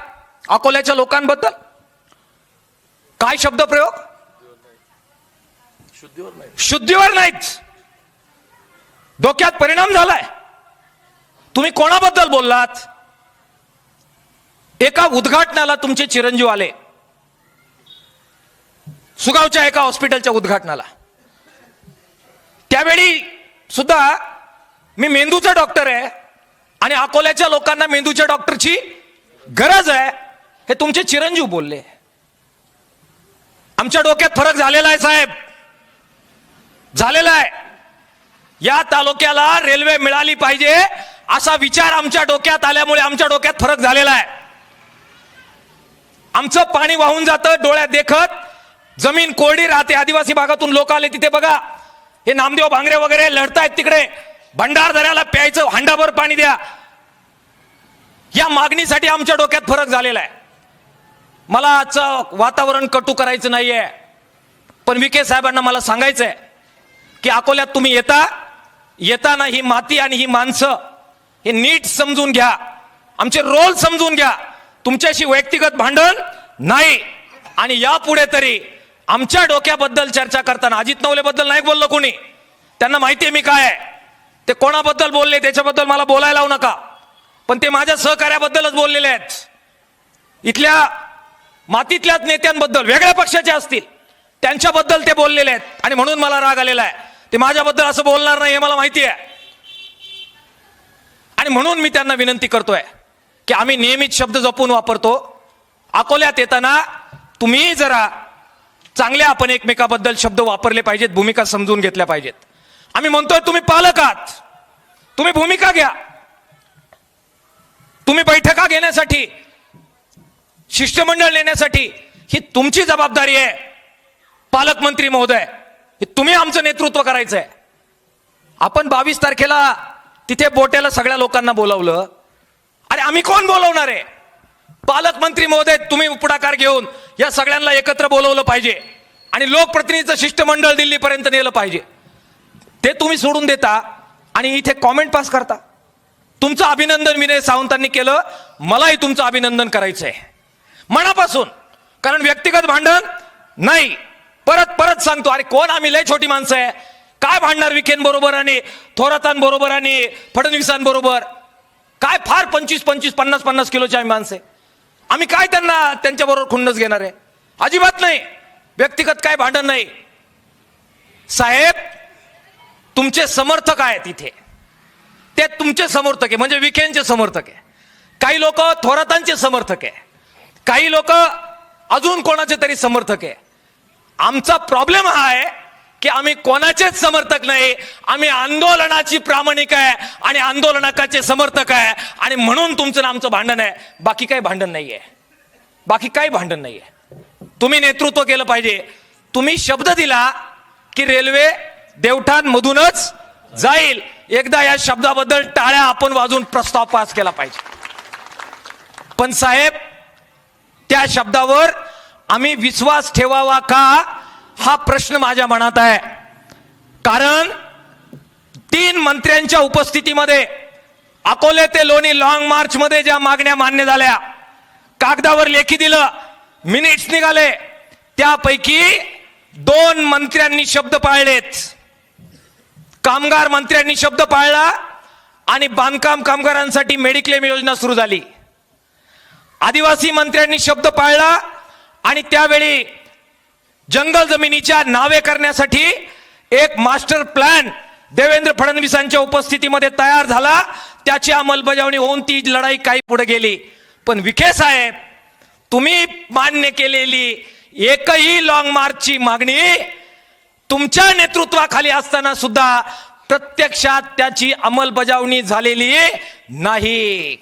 अकोल्याच्या लोकांबद्दल? काय शब्दप्रयोग? शुद्धीवर नाहीच. डोक्यात परिणाम झालाय. तुम्ही कोणाबद्दल बोललात? एका उद्घाटनाला तुमचे चिरंजीव आले, सुगावच्या एका हॉस्पिटलच्या उद्घाटनाला. त्यावेळी सुद्धा मी मेंदूचा डॉक्टर आहे आणि अकोल्याच्या लोकांना मेंदूच्या डॉक्टरची गरज आहे हे तुमचे चिरंजीव बोलले. आमच्या डोक्यात फरक झालेला आहे साहेब, झालेला आहे. या तालुक्याला रेल्वे मिळाली पाहिजे असा विचार आमच्या डोक्यात आल्यामुळे आमच्या डोक्यात फरक झालेला आहे. आमचं पाणी वाहून जातं डोळ्यात देखत. जमीन कोरडी राहते. आदिवासी भागातून लोक आले तिथे बघा, हे नामदेव भांगरे वगैरे लढतायत तिकडे. भंडारदऱ्याला प्यायचं हांडाभर पाणी द्या. या मागणीसाठी आमच्या डोक्यात फरक झालेला आहे. मला आजचं वातावरण कटू करायचं नाहीये, पण विखे साहेबांना मला सांगायचंय की अकोल्यात तुम्ही येताना ही माती आणि ही माणसं हे नीट समजून घ्या. आमचे रोल समजून घ्या. तुमच्याशी वैयक्तिक भांडण नाही. आणि यापुढे तरी आमच्या डोक्याबद्दल चर्चा करताना अजित नवले बद्दल नाही बोललो कोणी. त्यांना माहितीये मी काय आहे. ते कोणाबद्दल बोलले त्याच्याबद्दल मला बोलायला लावू नका, पण ते माझ्या सहकार्याबद्दलच बोललेले आहेत. इथल्या मातीतल्याच नेत्यांबद्दल, वेगळ्या पक्षाचे असतील त्यांच्याबद्दल ते बोललेले आहेत आणि म्हणून मला राग आलेला आहे. ते माझ्याबद्दल असं बोलणार नाही हे मला माहिती आहे. आणि म्हणून मी त्यांना विनंती करतोय की आम्ही नेहमीच शब्द जपून वापरतो. अकोल्यात येताना तुम्ही जरा चांगल्या आपण एकमेकाबद्दल शब्द वापरले पाहिजेत, भूमिका समजून घेतल्या पाहिजेत. आम्ही म्हणतोय तुम्ही पालक आहात, तुम्ही भूमिका घ्या. तुम्ही बैठका घेण्यासाठी, शिष्टमंडळ नेण्यासाठी ही तुमची जबाबदारी आहे. पालकमंत्री महोदय, तुम्ही आमचं नेतृत्व करायचंय. आपण 22 तारखेला तिथे बोट्याला सगळ्या लोकांना बोलावलं. अरे आम्ही कोण बोलवणार आहे? पालकमंत्री महोदय, तुम्ही पुढाकार घेऊन या सगळ्यांना एकत्र बोलवलं पाहिजे आणि लोकप्रतिनिधीचं शिष्टमंडळ दिल्लीपर्यंत नेलं पाहिजे. ते तुम्ही सोडून देता आणि इथे कॉमेंट पास करता. तुमचं अभिनंदन विनय सावंतांनी केलं, मलाही तुमचं अभिनंदन करायचंय मनापासून. कारण व्यक्तिगत भांडण नाही. परत परत सांगतो, अरे कोण आम्ही? लय छोटी माणसं आहे. काय भांडणार विखेंबरोबर आणि थोरातांबरोबर आणि फडणवीसांबरोबर? काय फार 25-25, 50-50 किलोची आम्ही माणसं आहे. आम्ही काय त्यांच्याबरोबर खुन्नस घेणार आहे? अजिबात नाही. व्यक्तिगत काय भांडण नाही. साहेब, तुमचे समर्थक आहेत इथे, ते तुमचे समर्थक आहे, म्हणजे विखेंचे समर्थक आहे. काही लोक थोरातांचे समर्थक आहे, काही लोक अजून कोणाचे तरी समर्थक आहे. आमचा प्रॉब्लेम हा आहे की आम्ही कोणाचेच समर्थक नाही. आम्ही आंदोलनाची प्रामाणिक आहे आणि आंदोलनाचे समर्थक आहे. आणि म्हणून तुमचं आमचं भांडण आहे. बाकी काही भांडण नाहीये. बाकी काही भांडण नाहीये. तुम्ही नेतृत्व केलं पाहिजे. तुम्ही शब्द दिला की रेल्वे देवठाण मधूनच जाईल. एकदा या शब्दाबद्दल टाळ्या आपण वाजून प्रस्ताव पास केला पाहिजे. पण साहेब, त्या शब्दावर आम्ही विश्वास ठेवावा का हा प्रश्न माझ्या मनात आहे. कारण 3 मंत्र्यांच्या उपस्थितीमध्ये अकोले ते लोणी लॉंग मार्च मध्ये ज्या मागण्या मान्य झाल्या, कागदावर लेखी दिलं, मिनिट्स निघाले, त्यापैकी 2 मंत्र्यांनी शब्द पाळलेत. कामगार मंत्र्यांनी शब्द पाळला आणि बांधकाम कामगारांसाठी मेडिक्लेम योजना सुरू झाली. आदिवासी मंत्र्यांनी शब्द पाळला आणि त्यावेळी जंगल जमिनीच्या नावे करण्यासाठी एक मास्टर प्लॅन देवेंद्र फडणवीसांच्या उपस्थितीमध्ये तयार झाला. त्याची अंमलबजावणी होऊन ती लढाई काही पुढे गेली. पण विखे साहेब, तुम्ही मान्य केलेली एकही लॉंग मार्चची मागणी तुमच्या नेतृत्वाखाली असताना सुद्धा प्रत्यक्षात त्याची अंमलबजावणी झालेली नाही.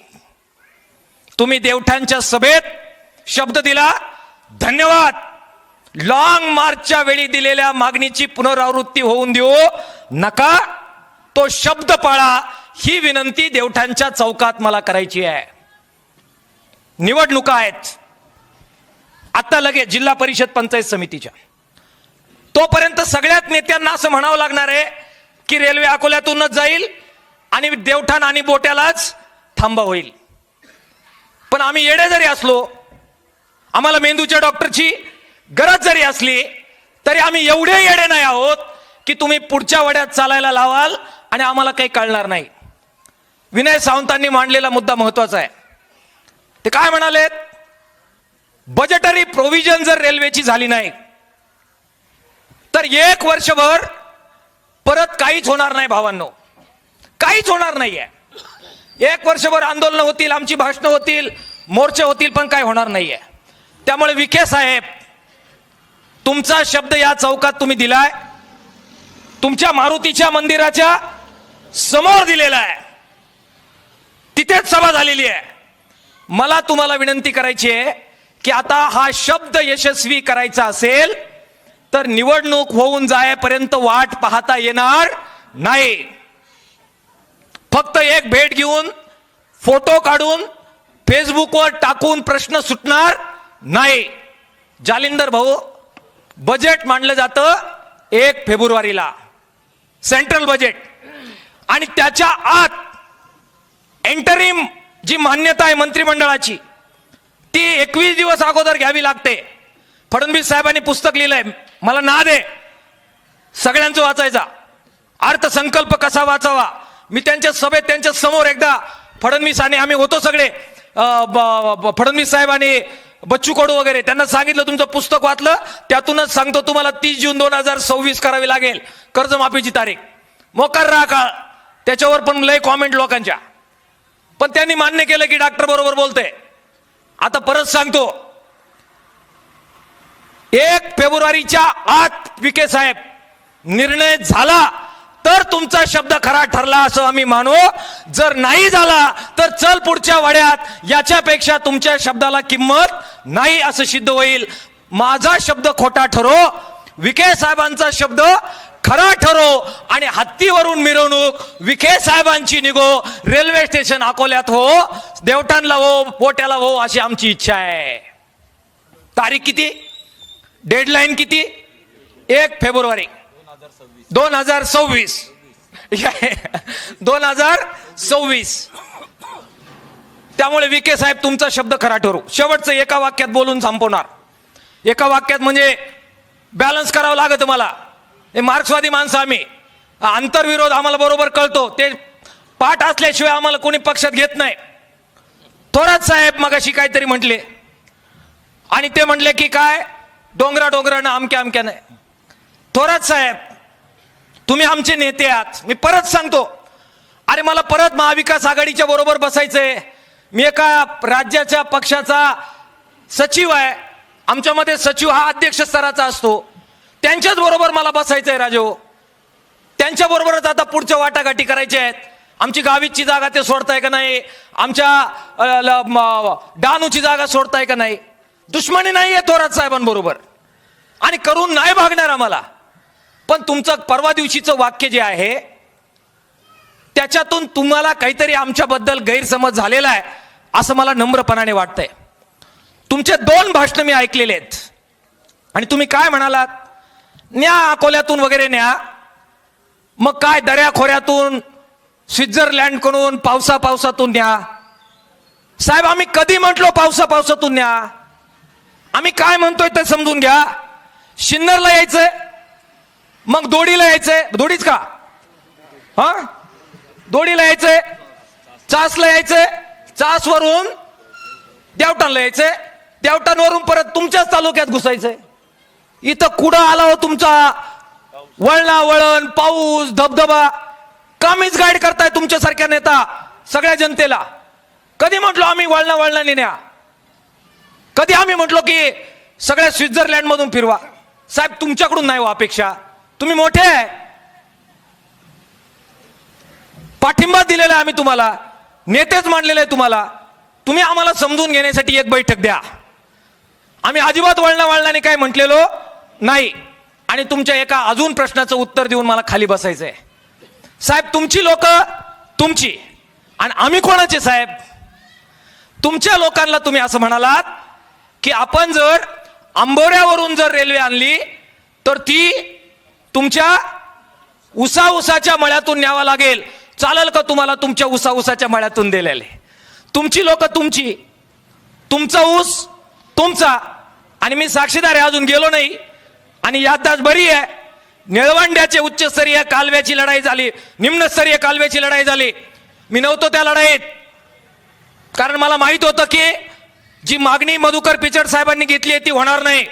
तुम्ही देवठाणच्या सभेत शब्द दिला, धन्यवाद. लॉंग मार्चच्या वेळी दिलेल्या मागणीची पुनरावृत्ती होऊन देऊ नका, तो शब्द पाळा, ही विनंती देवठाणच्या चौकात मला करायची आहे. निवडणुका आहेत आता लगेच जिल्हा परिषद पंचायत समितीच्या. तोपर्यंत सगळ्यात नेत्यांना असं म्हणावं लागणार आहे की रेल्वे अकोल्यातूनच जाईल आणि देवठाण आणि बोट्यालाच थांबा होईल. पण आम्ही येडे जरी असलो, आम्हाला मेंदूच्या डॉक्टरची गरज जरी असली, तरी आम्ही एवढे येडे नाही आहोत की तुम्ही पुढच्या वड्यात चालायला लावाल आणि आम्हाला काही कळणार नाही. विनय सावंतांनी मांडलेला मुद्दा महत्वाचा आहे. ते काय म्हणाले, बजेटरी प्रोव्हिजन जर रेल्वेची झाली नाही तर 1 वर्षभर परत काहीच होणार नाही. भावांनो, काहीच होणार नाहीये. 1 वर्षभर आंदोलन होतील, आमची भाषणं होतील, मोर्चे होतील, पण काय होणार नाहीये. त्यामुळे विखे साहेब, तुमचा शब्द या चौकात तुम्ही दिलाय, तुमच्या मारुतीच्या मंदिराच्या समोर दिलेला आहे, तिथेच सभा झालेली आहे. मला तुम्हाला विनंती करायची आहे की आता हा शब्द यशस्वी करायचा असेल तर निवडणूक होऊन जायपर्यंत वाट पाहता येणार नाही. फक्त एक भेट घेऊन, फोटो काढून फेसबुकवर टाकून प्रश्न सुटणार नाही. जालिंदर भाऊ, बजेट मांडलं जातं 1 फेब्रुवारीला, सेंट्रल बजेट, आणि त्याच्या आत एंटरिम जी मान्यता आहे मंत्रिमंडळाची ती 21 दिवस अगोदर घ्यावी लागते. फडणवीस साहेबांनी पुस्तक लिहिलंय, मला नाद आहे सगळ्यांचं वाचायचा, अर्थसंकल्प कसा वाचावा. मी त्यांच्या सभेत त्यांच्या समोर एकदा फडणवीस आणि आम्ही होतो सगळे, फडणवीस साहेब आणि बच्चू कडू वगैरे, त्यांना सांगितलं तुमचं पुस्तक वाचलं, त्यातूनच सांगतो तुम्हाला 30 जून 2026 करावी लागेल कर्जमाफीची तारीख. मोकार राहा काळ, त्याच्यावर पण लय कॉमेंट लोकांच्या. पण त्यांनी मान्य केलं की डॉक्टर बरोबर बोलते. आता परत सांगतो, 1 फेब्रुवारीच्या आत विखे साहेब निर्णय झाला तर तुमचा शब्द खरा ठरला असं आम्ही मानू. जर नाही झाला तर चल पुढच्या वाड्यात, याच्यापेक्षा तुमच्या शब्दाला किंमत नाही असं सिद्ध होईल. माझा शब्द खोटा ठरो, विखे साहेबांचा शब्द खरा ठरो आणि हत्तीवरून मिरवणूक विखे साहेबांची निघो, रेल्वे स्टेशन अकोल्यात हो, देवठाणला हो, बोट्याला हो, अशी आमची इच्छा आहे. तारीख किती, डेडलाईन किती, 1 फेब्रुवारी 2026. 2026. त्यामुळे विखे साहेब तुमचा शब्द खरा ठरू. शेवटचं एका वाक्यात बोलून संपवणार. एका वाक्यात म्हणजे बॅलन्स करावं लागत मला. हे मार्क्सवादी माणसं आम्ही, आंतरविरोध आम्हाला बरोबर कळतो, ते पाठ असल्याशिवाय आम्हाला कोणी पक्षात घेत नाही. थोरात साहेब मगाशी काहीतरी म्हटले आणि ते म्हटले की काय डोंगरानं अमक्या नाही. थोरात साहेब, तुम्ही आमचे नेते आहात. मी परत सांगतो, अरे मला परत महाविकास आघाडीच्या बरोबर बसायचंय. मी एका राज्याच्या पक्षाचा सचिव आहे. आमच्यामध्ये सचिव हा अध्यक्ष स्तराचा असतो. त्यांच्याच बरोबर मला बसायचंय राजो. त्यांच्या बरोबरच आता पुढच्या वाटाघाटी करायच्या आहेत. आमची गावीची जागा ते सोडताय का नाही, आमच्या डहाणूची जागा सोडताय का नाही. दुश्मनी नाही आहे थोरात साहेबांबरोबर आणि करून नाही भागणार आम्हाला. पण तुमचं परवा दिवशीचं वाक्य जे आहे त्याच्यातून तुम्हाला काहीतरी आमच्याबद्दल गैरसमज झालेला आहे असं मला नम्रपणाने वाटतंय. तुमचे 2 भाषण मी ऐकलेले आहेत आणि तुम्ही काय म्हणालात, न्या अकोल्यातून वगैरे न्या, मग काय दऱ्याखोऱ्यातून, स्वित्झर्लंड कडून, पावसातून न्या. साहेब, आम्ही कधी म्हटलो पावसातून न्या? आम्ही काय म्हणतोय ते समजून घ्या. शिन्नरला यायचंय, मग दोडीला यायचंय, दोडीच का हा, दोडीला यायचंय, चासला यायचंय, चासवरून देवटाणला यायचंय, देवटाणवरून परत तुमच्याच तालुक्यात घुसायचंय. इथं कुठं आला हो तुमचा वळणा वळण, पाऊस, धबधबा? कामीच गाईड करताय तुमच्यासारख्या नेता सगळ्या जनतेला. कधी म्हटलो आम्ही वळणा वळणाने न्या? कधी आम्ही म्हटलो की सगळ्या स्वित्झर्लंड मधून फिरवा? साहेब तुमच्याकडून नाही हो अपेक्षा, तुम्ही मोठे आहे, पाठिंबा दिलेला आहे आम्ही तुम्हाला, नेतेच मानलेले आहे तुम्हाला. तुम्ही आम्हाला समजून घेण्यासाठी एक बैठक द्या. आम्ही अजिबात वळणा वळणाने काय म्हटलेलो नाही. आणि तुमच्या एका अजून प्रश्नाचं उत्तर देऊन मला खाली बसायचंय. साहेब तुमची लोक तुमची आणि आम्ही कोणाचे साहेब? तुमच्या लोकांना तुम्ही असं म्हणालात की आपण जर आंबोऱ्यावरून जर रेल्वे आणली तर ती तुमच्या उसाच्या मळ्यातून न्यावा लागेल. चालेल का तुम्हाला तुमच्या उसाच्या मळ्यातून दिलेले? तुमची लोक तुमची, तुमचा ऊस तुमचा. आणि मी साक्षीदार आहे, अजून गेलो नाही आणि याददाश्त बरी आहे. निळवंड्याचे उच्चस्तरीय कालव्याची लढाई झाली, निम्नस्तरीय कालव्याची लढाई झाली. मी नव्हतो त्या लढाईत, कारण मला माहित होतं की जी मागणी मधुकर पिचड साहेबांनी घेतली आहे ती होणार नाही.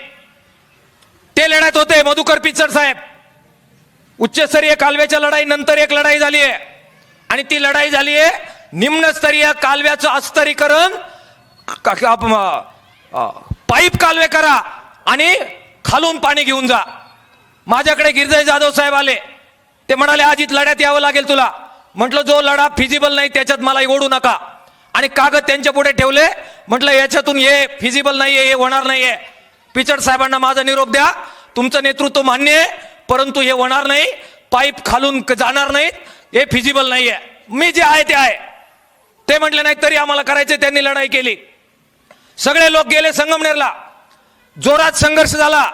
ते लढ्यात होते मधुकर पिचड साहेब. उच्चस्तरीय कालव्याच्या लढाई नंतर एक लढाई झाली आहे आणि ती लढाई झाली आहे निम्नस्तरीय कालव्याचं अस्तरीकरण, पाईप कालवे करा आणि खालून पाणी घेऊन जा. माझ्याकडे गिरजाई जाधव साहेब आले, ते म्हणाले अजित लढ्यात यावं लागेल तुला. म्हटलं जो लढा फिजिबल नाही त्याच्यात मला ओढू नका. आणि कागद त्यांच्या पुढे ठेवले, म्हटलं याच्यातून हे फिजिबल नाहीये, हे होणार नाहीये. पिचड साहेबांना माझा निरोप द्या, तुमचं नेतृत्व मान्य आहे परंतु हे होणार नाही, पाईप खालून जाणार नाहीत, हे फिजिबल नाहीये. मी जे आहे ते आहे. ते म्हटले नाही तरी आम्हाला करायचे, त्यांनी लढाई केली. सगळे लोक गेले संगमनेरला, जोरात संघर्ष झाला.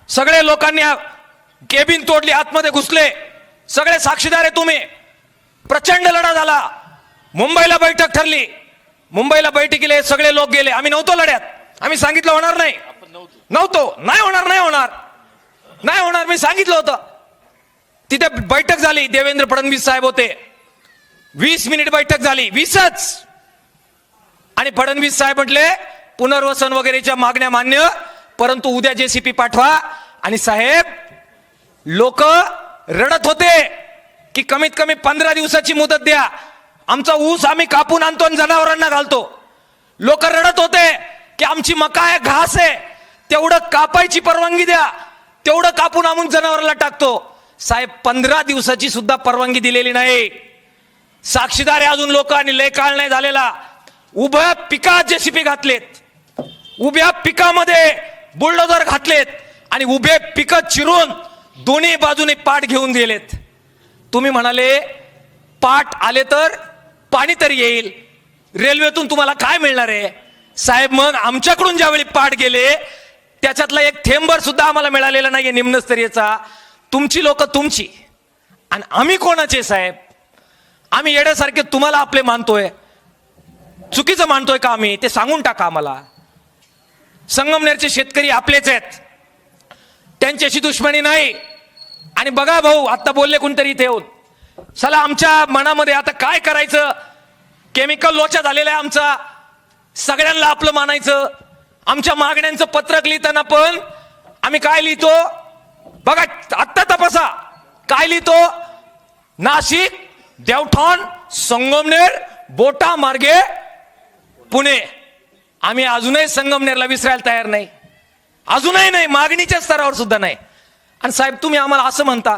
सगळे लोकांनी केबिन तोडली, आतमध्ये घुसले. सगळे साक्षीदार आहे तुम्ही. प्रचंड लढा झाला. मुंबईला बैठक ठरली, मुंबईला बैठकीला सगळे लोक गेले. आम्ही नव्हतो लढ्यात, आम्ही सांगितलं होणार नाही, नव्हतो, नाही होणार, नाही होणार, नाही होणार, मी सांगितलं होतं. तिथे बैठक झाली, देवेंद्र फडणवीस साहेब होते. 20 मिनिट बैठक झाली, 20च. आणि फडणवीस साहेब म्हटले पुनर्वसन वगैरेच्या मागण्या मान्य, परंतु उद्या JCP पाठवा. आणि साहेब लोक रडत होते की कमीत कमी 15 दिवसाची मुदत द्या, आमचा ऊस आम्ही कापून आणतो आणि जनावरांना घालतो. लोक रडत होते की आमची मका आहे, घास आहे, तेवढं कापायची परवानगी द्या, तेवढं कापून आम्ही जनावरांना टाकतो. साहेब 15 दिवसाची सुद्धा परवानगी दिलेली नाही. साक्षीदार आहे अजून लोक, आणि लय काळ नाही झालेला. उभ्या पिकात JCP घातलेत, उभ्या पिकामध्ये बुलडोजर घातलेत आणि उभे पिकं चिरून दोन्ही बाजूने पाट घेऊन गेलेत. तुम्ही म्हणाले पाट आले तर पाणी तरी येईल, रेल्वेतून तुम्हाला काय मिळणार आहे? साहेब मग आमच्याकडून ज्यावेळी पाट गेले त्याच्यातला एक थेंबर सुद्धा आम्हाला मिळालेला नाहीये निम्नस्तरीयचा. तुमची लोक तुमची आणि आम्ही कोणाचे साहेब? आम्ही येण्यासारखे तुम्हाला आपले मानतोय, चुकीचं मानतोय का आम्ही? ते सांगून टाका आम्हाला. संगमनेरचे शेतकरी आपलेच आहेत, त्यांच्याशी दुश्मनी नाही. आणि बघा भाऊ, आता बोलले कोणतरी इथे येऊन, चला आमच्या मनामध्ये आता काय करायचं, केमिकल लोचा झालेला आहे आमचा, सगळ्यांना आपलं मानायचं. आमच्या मागण्यांचं पत्रक लिहिताना पण आम्ही काय लिहितो बघा, आत्ता तपासा काय लिहितो. नाशिक, देवठाण, संगमनेर, बोटा मार्गे पुणे. आम्ही अजूनही संगमनेरला विसरायला तयार नाही, अजूनही नाही, मागणीच्या स्तरावर सुद्धा नाही. आणि साहेब तुम्ही आम्हाला असं म्हणता,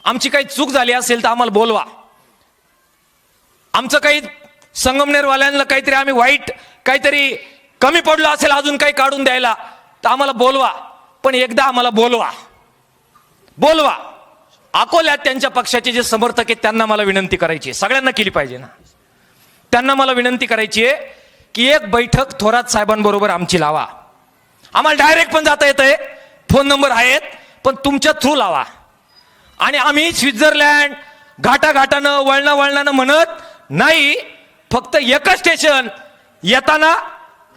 आमची काही चूक झाली असेल तर आम्हाला बोलवा. आमचं काही संगमनेरवाल्यांना काहीतरी आम्ही वाईट काहीतरी कमी पडलो असेल अजून काही काढून द्यायला तर आम्हाला बोलवा. पण एकदा आम्हाला बोलवा, बोलवा. अकोल्यात त्यांच्या पक्षाचे जे समर्थक आहेत त्यांना मला विनंती करायची आहे, सगळ्यांना केली पाहिजे ना. त्यांना मला विनंती करायची आहे की एक बैठक थोरात साहेबांबरोबर आमची लावा. आम्हाला डायरेक्ट पण जाता येतंय, फोन नंबर आहेत, पण तुमच्या थ्रू लावा. आणि आम्ही स्वित्झर्लंड घाटाघाटानं वळणानं म्हणत नाही, फक्त एकच स्टेशन येताना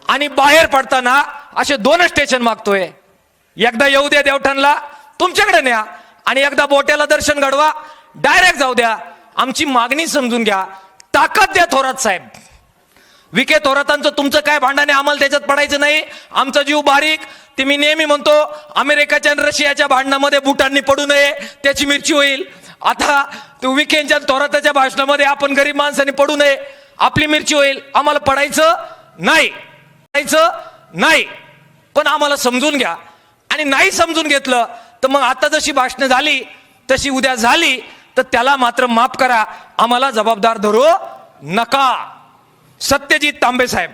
आणि बाहेर पडताना असे 2 स्टेशन मागतोय. एकदा येऊ द्या देवठाणला, तुमच्याकडे न्या आणि एकदा बोट्याला दर्शन घडवा, डायरेक्ट जाऊ द्या. आमची मागणी समजून घ्या, ताकद द्या थोरात साहेब. विखे थोरातांचं तुमचं काय भांडण आहे, आम्हाला त्याच्यात पडायचं नाही. आमचा जीव बारीक. ते मी नेहमी म्हणतो, अमेरिकेच्या आणि रशियाच्या भांडणामध्ये बुटांनी पडू नये, त्याची मिरची होईल. आता विखेंच्या थोराताच्या भाषणामध्ये आपण गरीब माणसांनी पडू नये, आपली मिरची होईल. आम्हाला पडायचं नाही, पण आम्हाला समजून घ्या. आणि नाही समजून घेतलं तर मग आता जशी भाषणं झाली तशी उद्या झाली तर त्याला मात्र माफ करा, आम्हाला जबाबदार धरू नका. सत्यजित तांबे साहेब,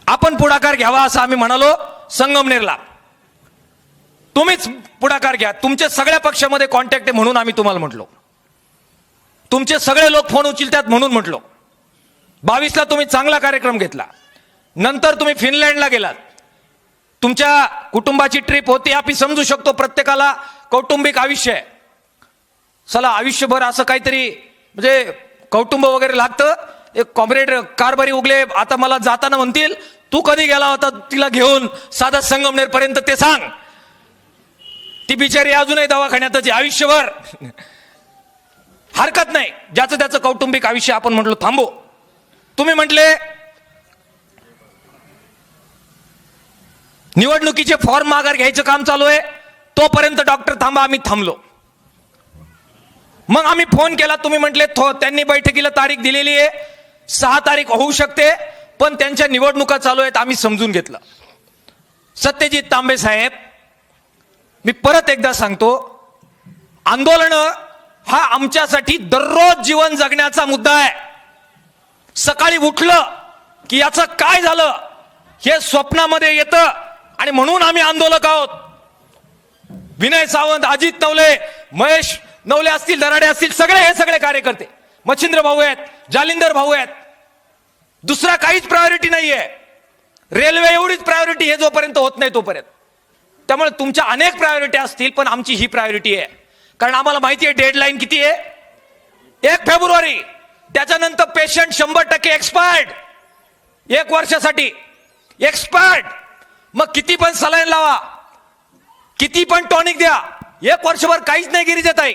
आपण पुढाकार घ्यावा असं आम्ही म्हणालो संगमनेरला. तुम्हीच पुढाकार घ्या. तुमचे सगळ्या पक्षामध्ये कॉन्टॅक्ट आहे म्हणून आम्ही तुम्हाला म्हटलो. तुमचे सगळे लोक फोन उचलतात म्हणून म्हटलो. 22ला तुम्ही चांगला कार्यक्रम घेतला, नंतर तुम्ही फिनलँडला गेलात. तुमच्या कुटुंबाची ट्रिप होती, आम्ही समजू शकतो. प्रत्येकाला कौटुंबिक आयुष्य आहे. चला आयुष्यभर असं काहीतरी म्हणजे कौटुंब वगैरे लागतं. एक कॉम्रेड कारभारी उगले, आता मला जाताना म्हणतील तू कधी गेला होता तिला घेऊन साधा संगमनेर पर्यंत, ते सांग. ती बिचारी अजूनही दवाखान्यातच आयुष्यभर. हरकत नाही, ज्याचं त्याचं कौटुंबिक आयुष्य. आपण म्हटलं थांबो. तुम्ही म्हटले निवडणुकीचे फॉर्म माघार घ्यायचं काम चालू आहे, तोपर्यंत डॉक्टर थांबा. आम्ही थांबलो. मग आम्ही फोन केला, तुम्ही म्हटले त्यांनी बैठकीला तारीख दिलेली आहे, 6 तारीख होऊ शकते, पण त्यांच्या निवडणुका चालू आहेत. आम्ही समजून घेतलं. सत्यजित तांबे साहेब, मी परत एकदा सांगतो, आंदोलन हा आमच्यासाठी दररोज जीवन जगण्याचा मुद्दा आहे. सकाळी उठलं की याचं काय झालं हे स्वप्नामध्ये येतं आणि म्हणून आम्ही आंदोलक आहोत. विनय सावंत, अजित नवले, महेश नवले असतील, दराडे असतील, हे सगळे कार्यकर्ते, मच्छिंद्र भाऊ आहेत, जालिंदर भाऊ आहेत. दुसरा काहीच प्रायोरिटी नाहीये. रेल्वे एवढीच प्रायोरिटी आहे जोपर्यंत होत नाही तोपर्यंत. त्यामुळे तुमच्या अनेक प्रायोरिटी असतील, पण आमची ही प्रायोरिटी आहे. कारण आम्हाला माहिती आहे डेडलाईन किती आहे, 1 फेब्रुवारी. त्याच्यानंतर पेशंट 100% एक्सपायर्ड, 1 वर्षासाठी एक्सपायर्ड. मग किती पण सलाईन लावा, किती पण टॉनिक द्या, 1 वर्षभर काहीच नाही गिरीजात आहे.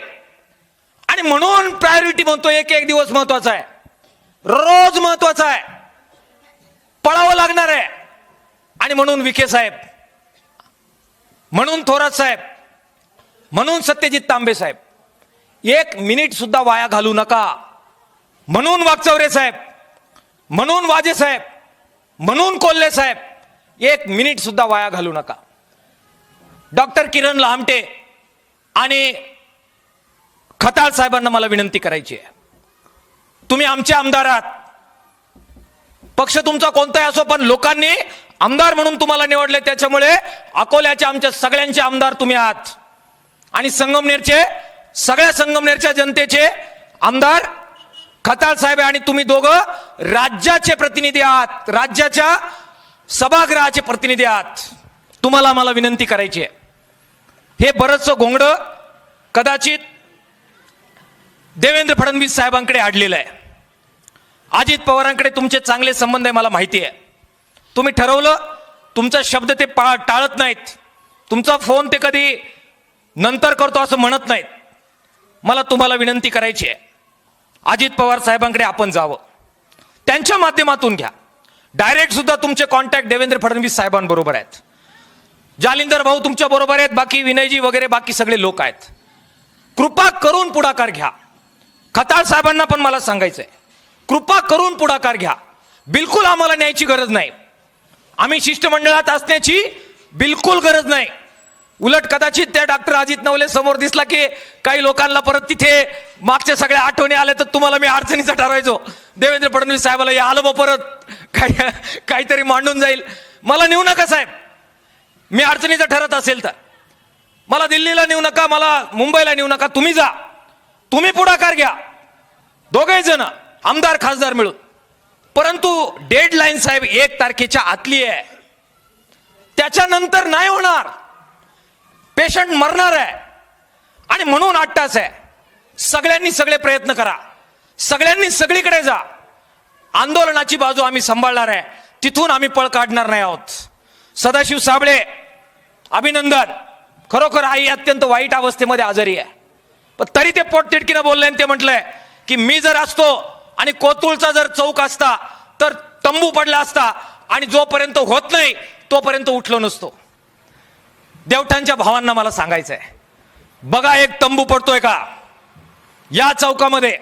आणि म्हणून प्रायोरिटी म्हणतो, एक दिवस महत्वाचा आहे, रोज महत्वाचा आहे, पळावं लागणार आहे. आणि म्हणून विखे साहेब, म्हणून थोरात साहेब, म्हणून सत्यजित तांबे साहेब, 1 मिनिट सुद्धा वाया घालू नका. म्हणून वाकचौरे साहेब, म्हणून वाजे साहेब, म्हणून कोल्हे साहेब, 1 मिनिट सुद्धा वाया घालू नका. डॉक्टर किरण लहामटे आणि खताळ साहेबांना मला विनंती करायची आहे, तुम्ही आमचे आमदार आहात. पक्ष तुमचा कोणताही असो, पण लोकांनी आमदार म्हणून तुम्हाला निवडले, त्याच्यामुळे अकोल्याचे आमच्या सगळ्यांचे आमदार तुम्ही आहात. आणि संगमनेरचे, सगळ्या संगमनेरच्या जनतेचे आमदार खताळ साहेब आणि तुम्ही दोघं राज्याचे प्रतिनिधी आहात, राज्याच्या सभागृहाचे प्रतिनिधी आहात. तुम्हाला मला विनंती करायची आहे, हे बरंचसं घोंगडं कदाचित देवेंद्र फडणवीस साहेबांकडे अडलेलं आहे. अजित पवारांकडे तुमचे चांगले संबंध आहे, मला माहिती आहे. तुम्ही ठरवलं, तुमचा शब्द ते टाळत नाहीत. तुमचा फोन ते कधी नंतर करतो असं म्हणत नाहीत. मला तुम्हाला विनंती करायची आहे, अजित पवार साहेबांकडे आपण जावं, त्यांच्या माध्यमातून घ्या. डायरेक्ट सुद्धा तुमचे कॉन्टॅक्ट देवेंद्र फडणवीस साहेबांबरोबर आहेत, जालिंदर भाऊ तुमच्या बरोबर आहेत, बाकी विनयजी वगैरे बाकी सगळे लोक आहेत. कृपा करून पुढाकार घ्या. खताळ साहेबांना पण मला सांगायचंय, कृपा करून पुढाकार घ्या. बिलकुल आम्हाला न्यायची गरज नाही, आम्ही शिष्टमंडळात असण्याची बिलकुल गरज नाही. उलट कदाचित त्या डॉक्टर अजित नवले समोर दिसला की काही लोकांना परत तिथे मागच्या सगळ्या आठवणी आल्या तर तुम्हाला मी अडचणीचा ठरवायचो. देवेंद्र फडणवीस साहेबाला या आलं मग परत काहीतरी मांडून जाईल. मला नेऊ नका साहेब, मी अडचणीचा ठरत असेल तर. मला दिल्लीला नेऊ नका, मला मुंबईला नेऊ नका. तुम्ही जा, तुम्ही पुढाकार घ्या, दोघे जण आमदार खासदार मिळून. परंतु डेडलाईन साहेब 1 तारखेच्या आतली आहे, त्याच्यानंतर नाही होणार. पेशंट मरणार आहे आणि म्हणून 8 तास आहे. सगळ्यांनी सगळे प्रयत्न करा, सगळ्यांनी सगळीकडे जा. आंदोलनाची बाजू आम्ही सांभाळणार आहे, तिथून आम्ही पळ काढणार नाही आहोत. सदाशिव साबळे अभिनंदन, खरोखर आई अत्यंत वाईट अवस्थेमध्ये आजारी आहे, पण तरी ते पोटतिडकीनं बोलले आणि ते म्हटलंय की मी जर असतो आणि कोतुळचा जर चौक असता तर तंबू पडला असता आणि जोपर्यंत होत नाही तोपर्यंत उठलो नसतो. देवठाणच्या भावांना मला सांगायचंय, बघा एक तंबू पडतोय का या चौकामध्ये.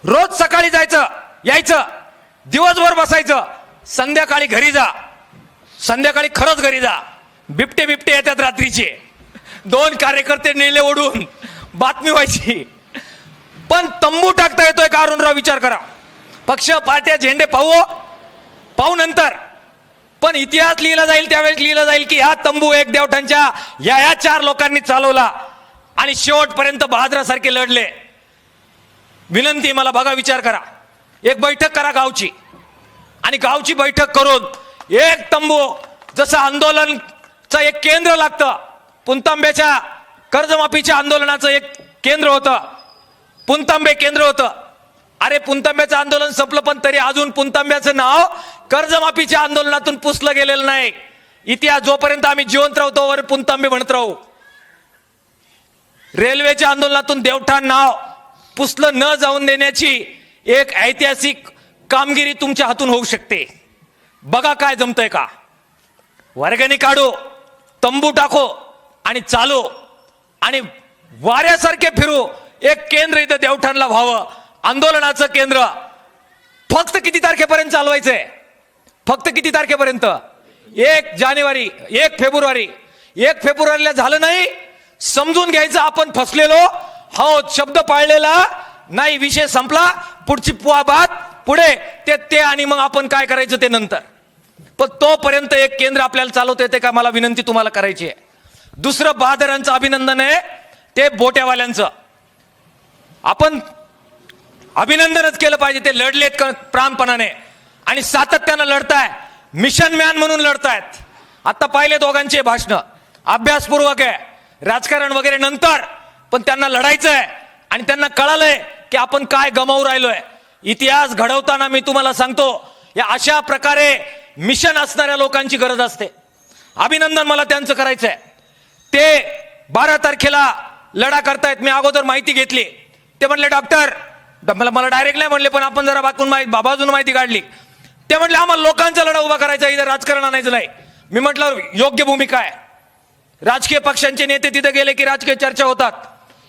रोज सकाळी जायचं यायचं, दिवसभर बसायचं, संध्याकाळी घरी जा. संध्याकाळी खरंच घरी जा, बिबटे येतात रात्रीचे. 2 कार्यकर्ते नेले ओढून, बातमी व्हायची. पण तंबू टाकता येतोय का अरुणराव, विचार करा. पक्ष पार्ट्या झेंडे पाहू नंतर, पण इतिहास लिहिला जाईल त्यावेळेस लिहिलं जाईल की हा तंबू एक देवठाणच्या या 4 लोकांनी चालवला आणि शेवटपर्यंत बहादरासारखे लढले. विनंती मला, बघा विचार करा, एक बैठक करा गावची, आणि गावची बैठक करून एक तंबू, जसं आंदोलनचं एक केंद्र लागतं, पुणतांब्याच्या कर्जमाफीच्या आंदोलनाचं एक केंद्र होतं, पुणतांबे केंद्र होतं. अरे पुणतांब्याचं आंदोलन संपलं, पण तरी अजून पुणतांब्याचं नाव कर्जमाफीच्या आंदोलनातून पुसलं गेलेलं नाही. इतिहास जोपर्यंत आम्ही जिवंत राहू तोवर पुणतांबे म्हणत राहू. रेल्वेच्या आंदोलनातून देवठाण नाव पुसलं न जाऊन देण्याची एक ऐतिहासिक कामगिरी तुमच्या हातून होऊ शकते. बघा काय जमतंय का. वर्गणी काढू, तंबू टाको आणि चालू, आणि वाऱ्यासारखे फिरू. एक केंद्र इथं देवठाणला व्हावं, आंदोलनाचं केंद्र. फक्त किती तारखेपर्यंत चालवायचंय, फक्त किती तारखेपर्यंत, 1 जानेवारी, 1 फेब्रुवारी. 1 फेब्रुवारीला झालं नाही, समजून घ्यायचं आपण फसलेलो हो, शब्द पाळलेला नाही, विषय संपला, पुढची बात पुढे ते आणि मग आपण काय करायचं ते नंतर. पण तोपर्यंत एक केंद्र आपल्याला चालवता येते का, मला विनंती तुम्हाला करायची आहे. दुसरं बहादरांचं अभिनंदन आहे ते बोट्यावाल्यांचं. आपण अभिनंदनच केलं पाहिजे. ते लढलेत प्राणपणाने आणि सातत्यानं लढताय, मिशन मॅन म्हणून लढतायत. आता पाहिले दोघांचे भाषण, अभ्यासपूर्वक आहे, राजकारण वगैरे नंतर, पण त्यांना लढायचं आहे आणि त्यांना कळालंय की आपण काय गमावू राहिलोय. इतिहास घडवताना मी तुम्हाला सांगतो, या अशा प्रकारे मिशन असणाऱ्या लोकांची गरज असते. अभिनंदन मला त्यांचं करायचंय. ते 12 तारखेला लढा करतायत. मी अगोदर माहिती घेतली, ते म्हणले डॉक्टर, मला डायरेक्ट नाही म्हणले, पण आपण जरा बाजून माहिती काढली. ते म्हणले आम्हाला लोकांचा लढा उभा करायचा, इथं राजकारण आणायचं नाही. मी म्हटलं योग्य भूमिका आहे. राजकीय पक्षांचे नेते तिथे गेले की राजकीय चर्चा होतात.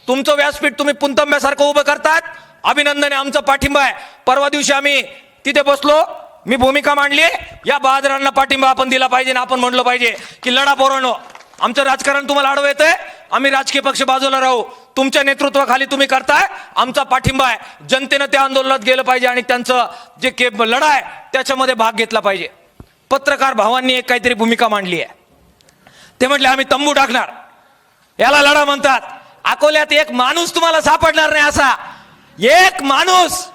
तुमचं व्यासपीठ तुम्ही पुणतांब्यासारखं उभं करतात, अभिनंदन आहे, आमचा पाठिंबा आहे. परवा दिवशी आम्ही तिथे बसलो, मी भूमिका मांडली, या बहादरांना पाठिंबा आपण दिला पाहिजे आणि आपण म्हणलं पाहिजे की लढा पोरांनो, आमचं राजकारण तुम्हाला अडवं येतंय, आम्ही राजकीय पक्ष बाजूला राहू, तुमच्या नेतृत्वाखाली तुम्ही करताय, आमचा पाठिंबा आहे. जनतेनं त्या आंदोलनात गेलं पाहिजे आणि त्यांचं जे लढा आहे त्याच्यामध्ये भाग घेतला पाहिजे. पत्रकार भावांनी एक काहीतरी भूमिका मांडली आहे. ते म्हटले आम्ही तंबू टाकणार, याला लढा म्हणतात. अकोल्यात एक माणूस तुम्हाला सापडणार नाही, असा एक माणूस,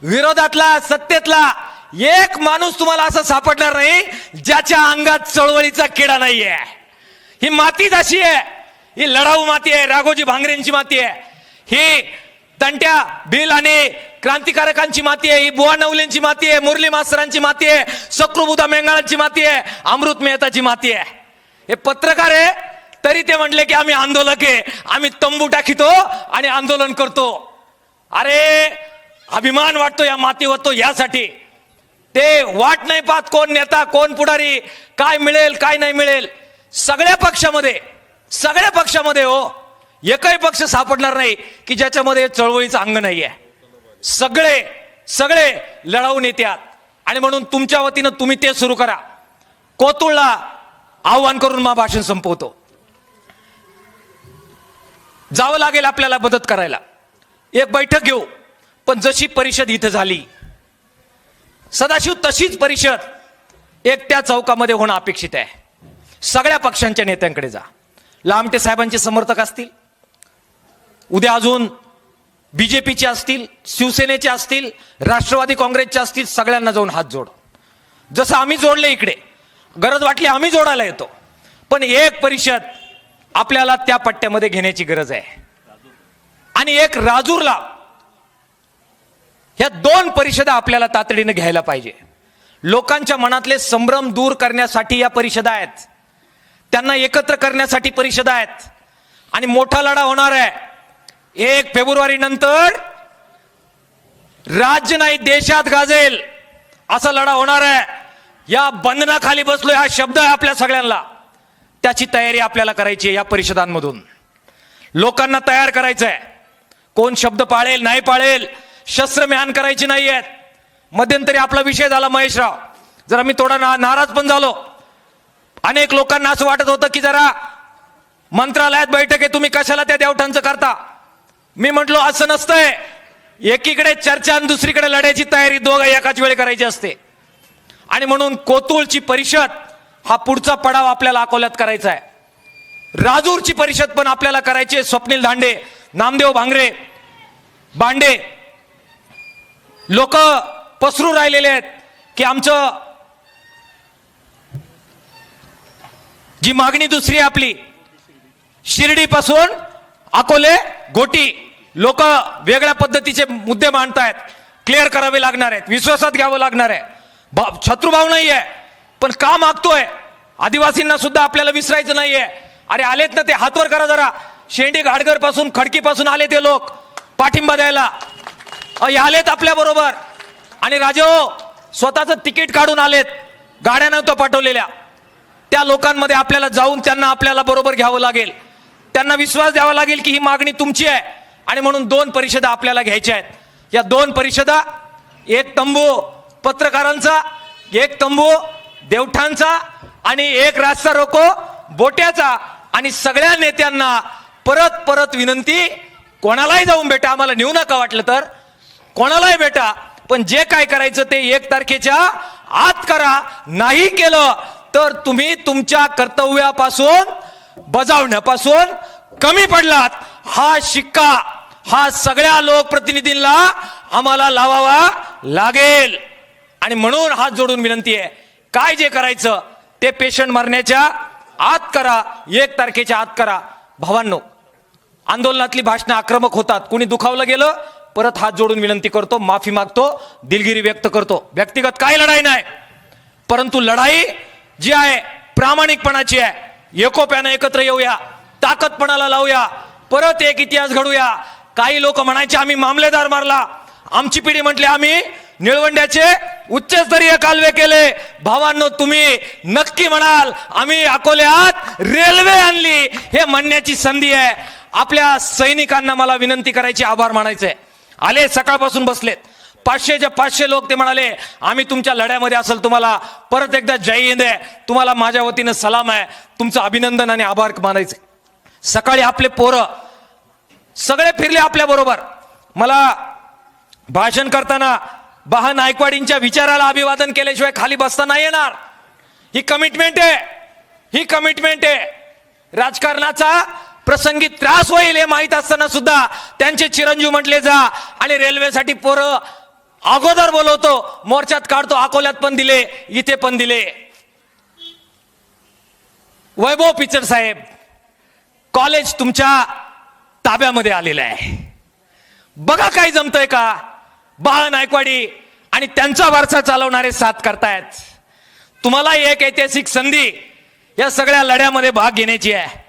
विरोधातला सत्तेतला एक माणूस तुम्हाला असा सापडणार नाही ज्याच्या अंगात चळवळीचा किडा नाहीये. ही मातीच अशी आहे, ही लढाऊ माती आहे, राघोजी भांगरेंची माती आहे, ही तंट्या भिल आणि क्रांतिकारकांची माती आहे, ही बुवा नवलेंची माती आहे, मुरली मास्तरांची माती आहे, सक्रुबुदा मेंगाळांची माती आहे, अमृत मेहताची माती आहे. हे पत्रकार आहे, तरी ते म्हटले की आम्ही आंदोलक आहे, आम्ही तंबू टाकितो आणि आंदोलन करतो. अरे अभिमान वाटतो या मातीवर, तो यासाठी. ते वाट नाही पाहत कोण नेता कोण पुढारी, काय मिळेल काय नाही मिळेल. सगळ्या पक्षामध्ये हो, एकही पक्ष सापडणार नाही की ज्याच्यामध्ये चळवळीचं अंग नाही आहे. सगळे लढाऊ नेते आहात आणि म्हणून तुमच्या वतीनं तुम्ही ते सुरू करा. कोतुळला आव्हान करून मा भाषण संपवतो. जावं लागेल आपल्याला मदत करायला, एक बैठक घेऊ. पण जशी परिषद इथं झाली सदाशिव, तशीच परिषद एक त्या चौकामध्ये होणं अपेक्षित आहे. सगळ्या पक्षांच्या नेत्यांकडे जा. लामटे साहेबांचे समर्थक असतील, उद्या अजून बीजेपीचे असतील, शिवसेनेचे असतील, राष्ट्रवादी काँग्रेसचे असतील, सगळ्यांना जाऊन हात जोड. जसं आम्ही जोडले इकडे, गरज वाटली आम्ही जोडायला येतो. पण एक परिषद आपल्याला त्या पट्ट्यामध्ये घेण्याची गरज आहे. आणि एक राजूरला, ह्या 2 परिषदा आपल्याला तातडीने घ्यायला पाहिजे. लोकांच्या मनातले संभ्रम दूर करण्यासाठी या परिषदा आहेत. त्यांना एकत्र करण्यासाठी परिषद आहेत आणि मोठा लढा होणार आहे. 1 फेब्रुवारी नंतर राज्य नाही देशात गाजेल असा लढा होणार आहे. या बंधनाखाली बसलोय हा शब्द आहे आपल्या सगळ्यांना. त्याची तयारी आपल्याला करायची आहे. या परिषदांमधून लोकांना तयार करायचं आहे. कोण शब्द पाळेल नाही पाळेल शस्त्र म्यान करायची नाही आहेत. मध्यंतरी आपला विषय झाला महेशराव, जरा मी थोडा नाराज पण झालो. अनेक लोकांना असं वाटत होतं की जरा मंत्रालयात बैठक आहे तुम्ही कशाला त्या देवठांचं करता. मी म्हटलो असं नसतंय. एकीकडे चर्चा आणि दुसरीकडे लढ्याची तयारी दोघं एकाच वेळी करायची असते. आणि म्हणून कोतुळची परिषद हा पुढचा पडाव आपल्याला अकोल्यात करायचा आहे. राजूरची परिषद पण आपल्याला करायची आहे. स्वप्नील धांडे, नामदेव भांगरे, बांडे लोक पसरू राहिलेले आहेत की आमचं जी मागणी दुसरी आहे आपली शिर्डी पासून अकोले गोटी लोक वेगळ्या पद्धतीचे मुद्दे मांडतायत. क्लिअर करावे लागणार आहेत. विश्वासात घ्यावं लागणार आहे. शत्रुभाव नाहीये पण का मागतोय. आदिवासींना सुद्धा आपल्याला विसरायचं नाहीये. अरे आलेत ना ते हातवर करा जरा. शेंडी घाटघर पासून खडकी पासून आले ते लोक पाठिंबा द्यायला. आलेत आपल्या बरोबर. आणि राजे स्वतःच तिकीट काढून आलेत. गाड्या नव्हत्या पाठवलेल्या. त्या लोकांमध्ये आपल्याला जाऊन त्यांना आपल्याला बरोबर घ्यावं लागेल. त्यांना विश्वास द्यावा लागेल की ही मागणी तुमची आहे. आणि म्हणून 2 परिषदा आपल्याला घ्यायच्या आहेत. या 2 परिषदा, एक तंबू पत्रकारांचा, एक तंबू देवठांचा आणि एक रास्ता रोको बोट्याचा. आणि सगळ्या नेत्यांना परत परत विनंती, कोणालाही जाऊन भेटा, आम्हाला नेऊ नका वाटलं तर कोणालाही भेटा, पण जे काय करायचं ते 1 तारखेच्या आत करा. नाही केलं तर तुम्ही तुमच्या कर्तव्यापासून बजावण्यापासून कमी पडलात हा शिक्का हा सगळ्या लोकप्रतिनिधींना आम्हाला लावावा लागेल. आणि म्हणून हात जोडून विनंती आहे, काय जे करायचं ते पेशंट मरण्याच्या आत करा. 1 तारखेच्या आत करा. भावांनो, आंदोलनातली भाषणं आक्रमक होतात. कुणी दुखावलं गेलं परत हात जोडून विनंती करतो, माफी मागतो, दिलगिरी व्यक्त करतो. व्यक्तिगत काय लढाई नाही, परंतु लढाई जी आहे प्रामाणिकपणाची आहे. एकोप्यानं एकत्र येऊया, ताकदपणाला लावूया, परत एक इतिहास घडूया. काही लोक म्हणायचे आम्ही मामलेदार मारला, आमची पिढी म्हटली आम्ही निळवंड्याचे उच्चस्तरीय कालवे केले. भावांनो, तुम्ही नक्की म्हणाल आम्ही अकोल्यात रेल्वे आणली. हे म्हणण्याची संधी आहे. आपल्या सैनिकांना मला विनंती करायची, आभार मानायचे. आले सकाळपासून बसलेत 500च्या 500 लोक. ते म्हणाले आम्ही तुमच्या लढ्यामध्ये असेल. तुम्हाला परत एकदा जय हिंद आहे. तुम्हाला माझ्या वतीनं सलाम आहे. तुमचं अभिनंदन आणि आभार मानायचे. सकाळी आपले पोरं सगळे फिरले आपल्या बरोबर. मला भाषण करताना बहा नायकवाडींच्या विचाराला अभिवादन केल्याशिवाय खाली बसता नाही येणार. ही कमिटमेंट आहे. ही कमिटमेंट आहे. राजकारणाचा प्रसंगी त्रास होईल हे माहीत असताना सुद्धा त्यांचे चिरंजीव म्हटले जा. आणि रेल्वेसाठी पोरं अगोदर बोलवतो, मोर्चात काढतो. अकोल्यात पण दिले, इथे पण दिले. वैभव पिचड साहेब, कॉलेज तुमच्या ताब्यामध्ये आलेलं आहे. बघा काय जमतंय का. बाळ नायकवाडी आणि त्यांचा वारसा चालवणारे साथ करतायत. तुम्हाला एक ऐतिहासिक संधी या सगळ्या लढ्यामध्ये भाग घेण्याची आहे.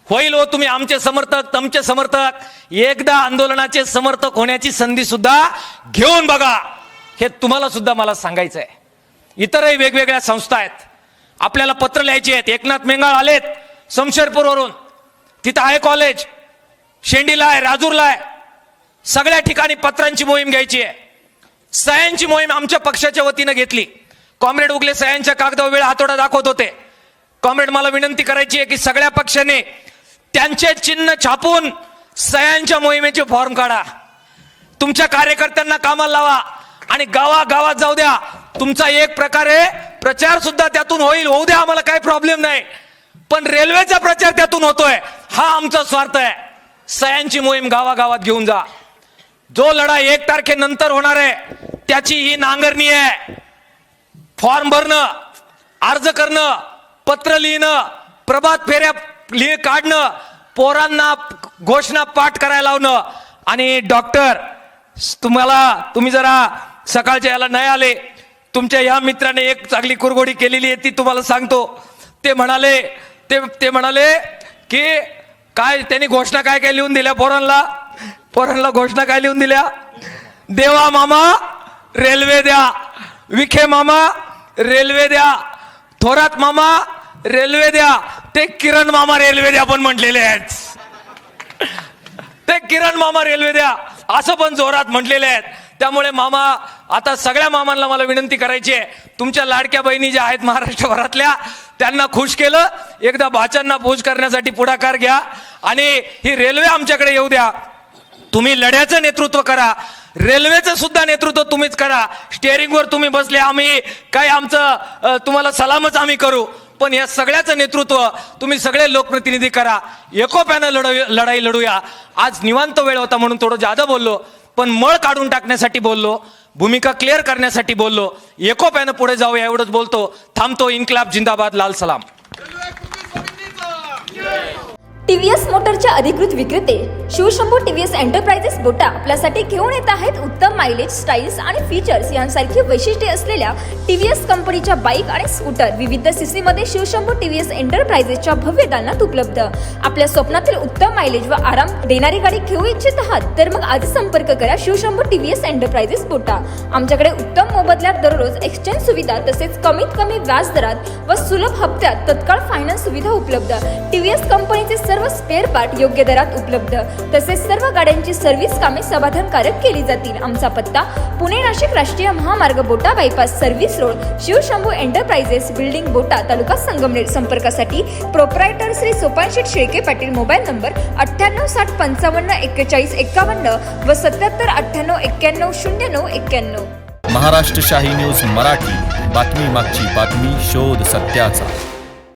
होईल हो, तुम्ही आमचे समर्थक, तुमचे समर्थक, एकदा आंदोलनाचे समर्थक होण्याची संधी सुद्धा घेऊन बघा. हे तुम्हाला सुद्धा मला सांगायचं आहे. इतरही वेगवेगळ्या संस्था आहेत, आपल्याला पत्र लिहायची आहेत. एकनाथ मेंगाळ आलेत शमशेरपूरवरून, तिथं आहे कॉलेज, शेंडीला आहे, राजूरला आहे. सगळ्या ठिकाणी पत्रांची मोहीम घ्यायची आहे. सह्यांची मोहीम आमच्या पक्षाच्या वतीनं घेतली. कॉम्रेड उगले सह्यांच्या कागदावर वेळ हातोडा दाखवत होते. कॉम्रेड, मला विनंती करायची आहे की सगळ्या पक्षाने त्यांचे चिन्ह छापून सह्यांच्या मोहिमेचे फॉर्म काढा. तुमच्या कार्यकर्त्यांना कामाला लावा आणि गावागावात जाऊ द्या. तुमचा एक प्रकारे प्रचार सुद्धा त्यातून होईल, होऊ द्या, आम्हाला काही प्रॉब्लेम नाही. पण रेल्वेचा प्रचार त्यातून होतोय हा आमचा स्वार्थ आहे. सह्यांची मोहीम गावागावात घेऊन जा. जो लढा 1 तारखेनंतर होणार आहे त्याची ही नांगरणी आहे. फॉर्म भरणं, अर्ज करणं, पत्र लिहिणं, प्रभात फेऱ्या काढणं, पोरांना घोषणा पाठ करायला लावणं. आणि डॉक्टर, तुम्ही जरा सकाळच्या याला नाही आले, तुमच्या या मित्राने एक चांगली कुरघोडी केलेली आहे ती तुम्हाला सांगतो. ते म्हणाले की काय त्यांनी घोषणा काय लिहून दिल्या पोरांना घोषणा काय लिहून दिल्या? देवा मामा रेल्वे द्या, विखे मामा रेल्वे द्या, थोरात मामा रेल्वे द्या, ते किरण मामा रेल्वे द्या पण म्हटलेले आहेत. ते किरण मामा रेल्वे द्या असं पण जोरात म्हटलेले आहेत. त्यामुळे मामा, आता सगळ्या मामांना मला विनंती करायची आहे, तुमच्या लाडक्या बहिणी ज्या आहेत महाराष्ट्रभरातल्या, त्यांना खुश केलं, एकदा भाच्यांना खुश करण्यासाठी पुढाकार घ्या आणि ही रेल्वे आमच्याकडे येऊ द्या. तुम्ही लढ्याचं नेतृत्व करा, रेल्वेचं सुद्धा नेतृत्व तुम्हीच करा. स्टेअरिंगवर तुम्ही बसले, आम्ही काय आमचं तुम्हाला सलामच आम्ही करू, पण या सगळ्याचं नेतृत्व तुम्ही सगळे लोकप्रतिनिधी करा. एकोप्यानं लढाई लढूया. आज निवांत वेळ होता म्हणून थोडं जादा बोललो, पण मळ काढून टाकण्यासाठी बोललो, भूमिका क्लिअर करण्यासाठी बोललो. एकोप्यानं पुढे जाऊया एवढंच बोलतो. थांबतो. इन्क्लाब जिंदाबाद, लाल सलाम. टीव्हीएस मोटरच्या अधिकृत विक्रेते शिवशंभू टीव्हीएस एंटरप्राइजेस बोटा आपल्यासाठी घेऊन येत आहेत उत्तम मायलेज, स्टाईल्स आणि फीचर्स यांसारखी वैशिष्ट्ये असलेल्या टीव्हीएस कंपनीच्या बाईक आणि स्कूटर विविध सीसी मध्ये शिवशंभू टीव्हीएस एंटरप्राइजेसच्या भव्य दालनात उपलब्ध. आपल्या स्वप्नातील उत्तम मायलेज व आराम देणारी गाडी घेऊ इच्छित आहात तर मग आज संपर्क करा शिवशंभू टीव्हीएस एंटरप्राइजेस बोटा. आमच्याकडे उत्तम मोबदल्यात दररोज एक्सचेंज सुविधा तसेच कमीत कमी व्याज दरात व सुलभ हप्त्यात तत्काळ फायनान्स सुविधा उपलब्ध. टीव्हीएस कंपनीचे सर्व स्पेअर पार्ट योग्य दरात उपलब्ध. तसेच सर्व गाड्यांची सर्व्हिस कामे समाधानकारक केली जातील. आमचा पत्ता पुणे नाशिक राष्ट्रीय महामार्ग Bota bypass service road, Shivshambhu enterprises, building Bota, taluka Sangamner. संपर्कासाठी proprietor Shri Sopansheth Shelke Patil. Mobile number 9860554151 व 7798910991. महाराष्ट्र शाही न्यूज मराठी, बातमी मागची बातमी, शोध सत्याचा.